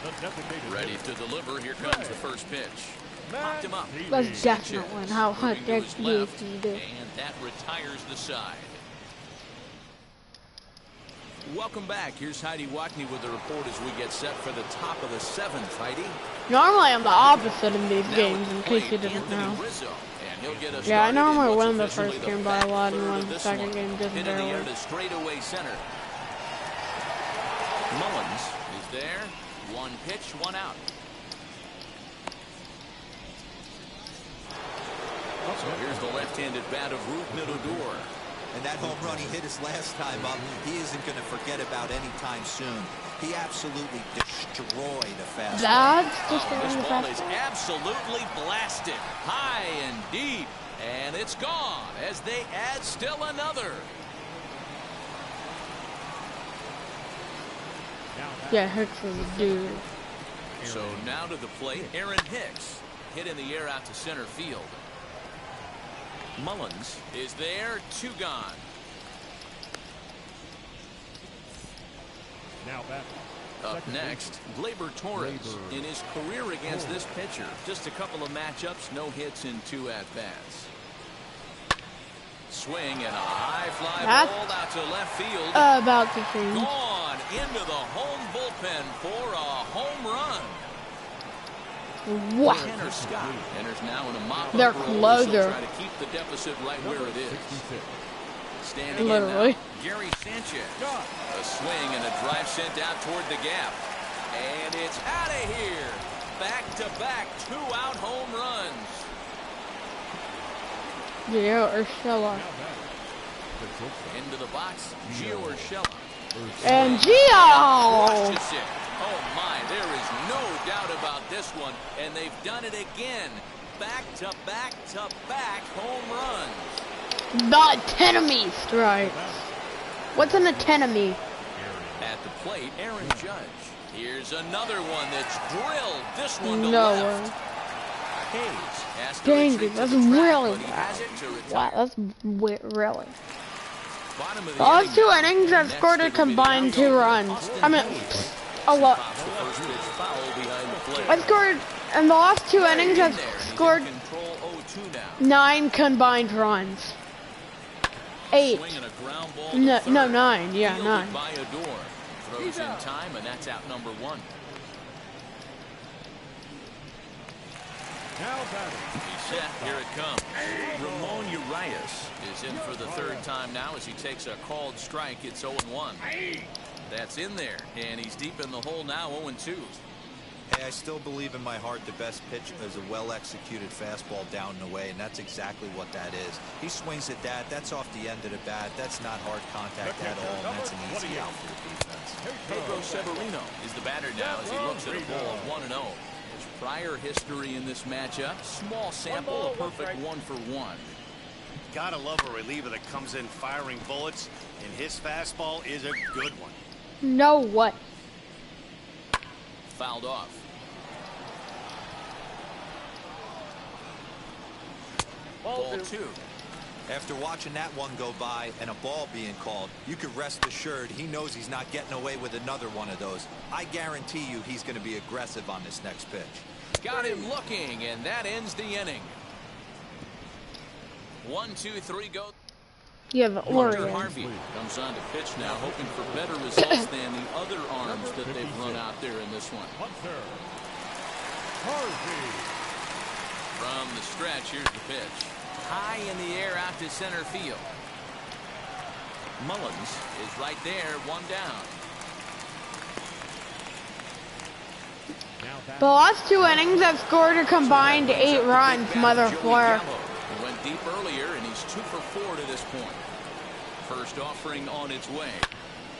The designated Ready hitter. to deliver. Here comes the first pitch. Popped him up. That's definitely how hot Moving to that his is left, to do. and that retires the side. Welcome back. Here's Heidi Watney with the report as we get set for the top of the 7th. Heidi. Normally I'm the opposite in these Now games, at in the case you plate, didn't Anthony know. Rizzo, and he'll get us Yeah, I started in normally what's win the officially first game by a back lot and third win of the this second one. game just Hit in the air barely. to straightaway center. Mullins is there. 1 pitch, 1 out. So here's the left-handed bat of Ruth Midodor. And that home run he hit his last time up, he isn't going to forget about anytime soon. He absolutely destroyed a fastball. That's just This ball is absolutely blasted high and deep, and it's gone as they add still another. Yeah, Hicks is a dude. So now to the plate, Aaron Hicks hit in the air out to center field. Mullins is there, 2 gone. Now back. Up next, Gleyber Torres in his career against this pitcher. Just a couple of matchups, no hits in 2 at-bats. Swing and a high fly ball out to left field. About to change. Gone into the home bullpen for a home run. Wow. Tanner Scott enters now in a mop-up Their role. closer. Try to keep the deficit right where it is. Standing Literally. in now, Gary Sanchez. A swing and a drive sent out toward the gap. And it's out of here. Back-to-back 2-out home runs. Yeah, Urshela. Into the box, Gio Urshela. And Gio! Crushes it. Oh my, there is no doubt about this one. And they've done it again. Back-to-back-to-back home runs. The Tenemy strikes. What's an Tenemy? At the plate, Aaron Judge. Here's another one that's drilled. This one to No left. way. Hayes has to Dang retreat it, to that's the track, really but he has it to retire. wow. That's really. Bottom of The last inning 2 now. innings have Next scored a it will be the combined 2 outfielder, runs. Austin I mean, Hayes. a lot. Pops the first pitch foul behind the plate. I scored, and the last 2 innings In have there. He's in scored control 0-2 now. 9 combined runs. 8. Swing and a ground ball to No, third. 9. Yeah, Fielded 9. by Adore. Throws in time, and that's out number 1. Now batting. He's set. Here it comes. Ramon Urias is in for the 3rd time now as he takes a called strike. It's 0-1. That's in there, and he's deep in the hole now, 0-2. Hey, I still believe in my heart the best pitch is a well-executed fastball down and away, and that's exactly what that is. He swings at that. That's off the end of the bat. That's not hard contact at all, and that's an easy out for the defense. Pedro Severino is the batter now as he looks at a ball of 1-0. His prior history in this matchup, small sample, a perfect 1-for-1. Gotta love a reliever that comes in firing bullets, and his fastball is a good one. No what? Fouled off. Ball 2. After watching that one go by and a ball being called, you could rest assured he knows he's not getting away with another one of those. I guarantee you he's going to be aggressive on this next pitch. Got him looking, and that ends the inning. 1, 2, 3, go. You have Hunter Orioles. Harvey comes on to pitch now, hoping for better results than the other arms that they've run out there in this one. Hunter. Harvey. From the stretch, here's the pitch. High in the air out to center field. Mullins is right there, 1 down. The last 2 innings have scored a combined 8 runs, motherfucker. He went deep earlier, and he's 2 for 4 to this point. First offering on its way.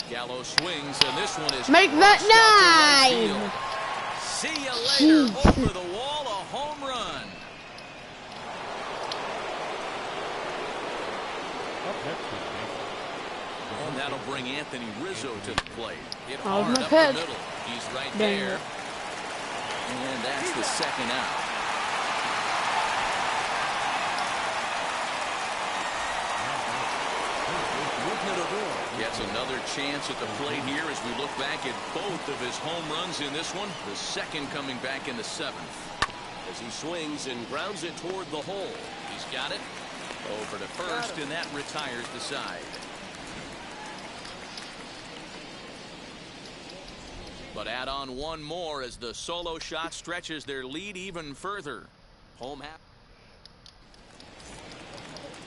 Gallo swings, and this one is Make that 9! See you later. Over the wall, a home run. And that'll bring Anthony Rizzo to the plate. Hit How's hard my up pitch? the middle. He's right Dang there. it. And that's the 2nd out. Gets another chance at the plate here as we look back at both of his home runs in this one. The 2nd coming back in the 7th. As he swings and grounds it toward the hole. He's got it. Over to first, and that retires the side. But add on one more as the solo shot stretches their lead even further. Home half.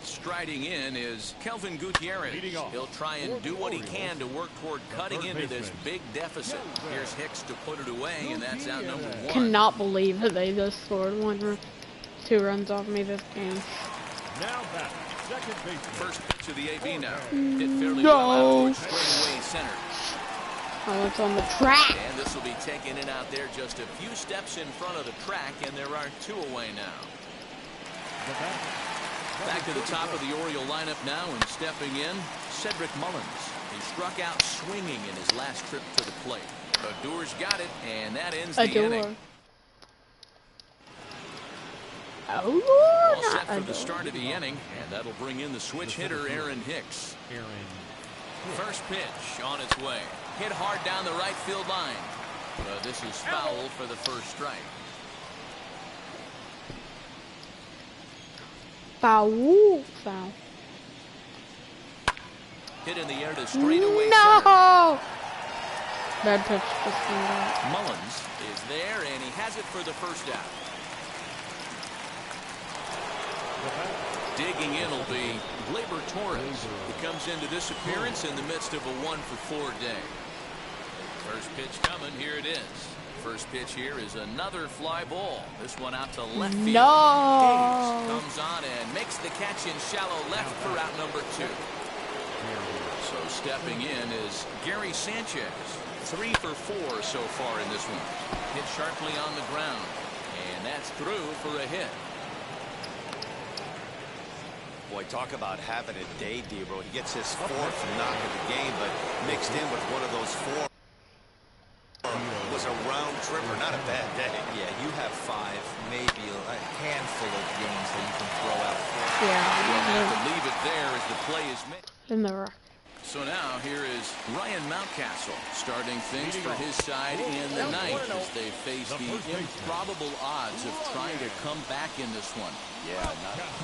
Striding in is Kelvin Gutierrez. He'll try and do what he can to work toward cutting into this big deficit. Here's Hicks to put it away, and that's out number 1. Cannot believe that they just scored 1 run. 2 runs off me this game. Now back, second base. First pitch of the AB now. Hit fairly well out towards straightaway center. Oh, it's on the track. And this will be taken in out there just a few steps in front of the track, and there are 2 away now. Back to the top of the Oriole lineup now, and stepping in, Cedric Mullins. He struck out swinging in his last trip to the plate. Odor's got it, and that ends the inning. All set for the start of the inning, and that'll bring in the switch hitter, Aaron Hicks. First pitch on its way. Hit hard down the right field line. This is foul for the first strike. Foul. Hit in the air to straightaway No! center. Bad pitch. Mullins is there, and he has it for the first out. Digging in will be Gleyber Torres, who comes into this appearance in the midst of a 1-for-4 day. First pitch coming, here it is. First pitch here is another fly ball. This one out to left field. No. Comes on and makes the catch in shallow left for out number 2. So stepping in is Gary Sanchez. 3 for 4 so far in this one. Hit sharply on the ground, and that's through for a hit. Boy, talk about having a day, Debro. He gets his 4th knock of the game, but mixed in with one of those 4 was a round tripper. Not a bad day. Yeah, you have 5, maybe a handful of games that you can throw out. Yeah. We'll have to leave it there as the play is made. In the rock. So now here is Ryan Mountcastle starting things for his side in the 9th as they face the improbable odds of trying to come back in this one. Yeah,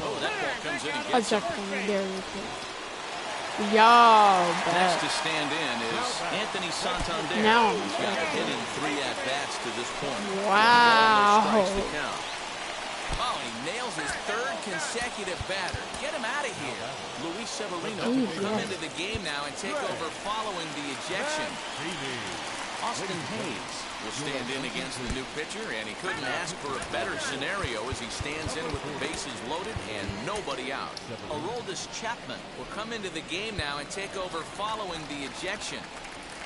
Oh, that ball comes in and I gets it. checked on there. Yo, Next bad. to stand in is Anthony Santander. Now I'm He's got a hit in 3 at-bats to this point. Wow. Strikes to count. Oh, he nails his 3rd consecutive batter. Get him out of here. Luis Severino will come into the game now and take over following the ejection. Austin Hayes will stand in against the new pitcher, and he couldn't ask for a better scenario as he stands in with the bases loaded and nobody out. Aroldis Chapman will come into the game now and take over following the ejection.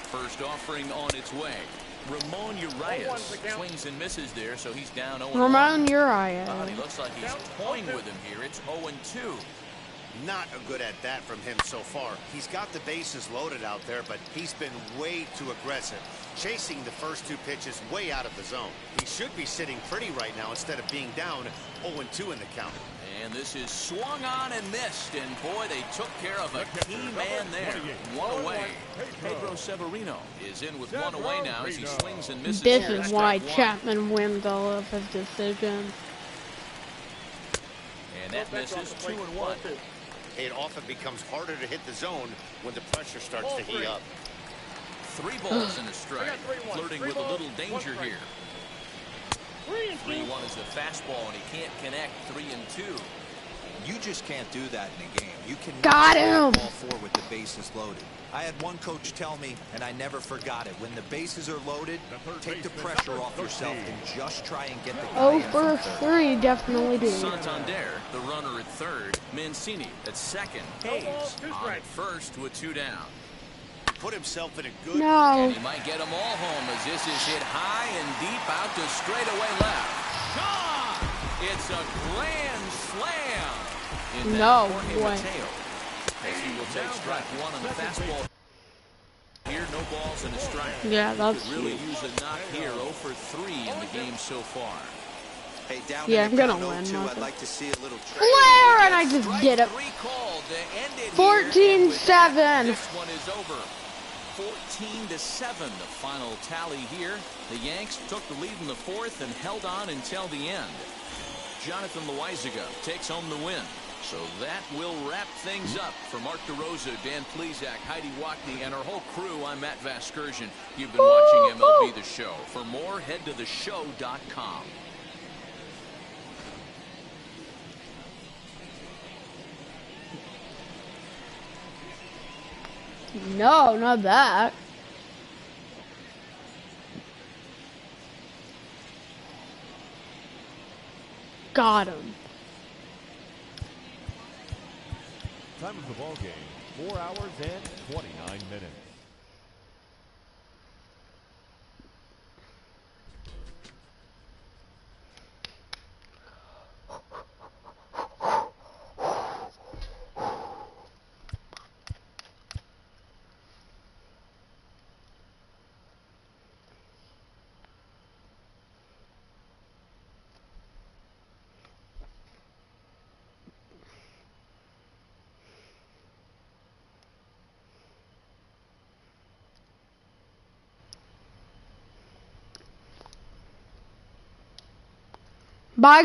First offering on its way. Ramon Urias swings and misses there, so he's down 0-1. Ramon Urias. He looks like he's toying with him here. It's 0-2. Not a good at bat from him so far. He's got the bases loaded out there, but he's been way too aggressive, chasing the first 2 pitches way out of the zone. He should be sitting pretty right now instead of being down 0-2 in the count. And this is swung on and missed, and boy, they took care of a key man there. 1 away. Pedro Severino is in with 1 away now as he swings and misses. This here. is why Strike 1. Chapman wins all of his decisions. And that misses 2-1. It often becomes harder to hit the zone when the pressure starts to heat up. 3 balls and a strike. Flirting with a little danger here. 3-1 is a fastball, and he can't connect. 3-2. You just can't do that in a game. You can Got him. ball 4 with the bases loaded. I had one coach tell me, and I never forgot it. When the bases are loaded, take the pressure off yourself and just try and get the guy Oh, in for from 3, third. definitely do. Santander, the runner at 3rd. Mancini at 2nd. Hayes on at 1st with 2 down. Put himself in a good... No. And he might get them all home as this is hit high and deep out to straightaway left. Gone! It's a grand slam. In that No Jorge way. Mateo. As he will take strike 1 on the fastball. Here, no balls and a strike. Yeah, that's Could really huge. use a knock here. 0 for 3 in the game so far. Hey, down Yeah, in I'm the gonna count win, 0-2, I'd Martha. like to see a little Flare, and I just did it. 3 called to end it 14-7. This one is over. 14-7, the final tally here. The Yanks took the lead in the 4th and held on until the end. Jonathan Loizaga takes home the win. So that will wrap things up. For Mark DeRosa, Dan Plesac, Heidi Watney, and our whole crew, I'm Matt Vasgersian. You've been watching MLB The Show. For more, head to theshow.com. No, not that. Got him. Time of the ball game, 4 hours and 29 minutes. Bye, guys.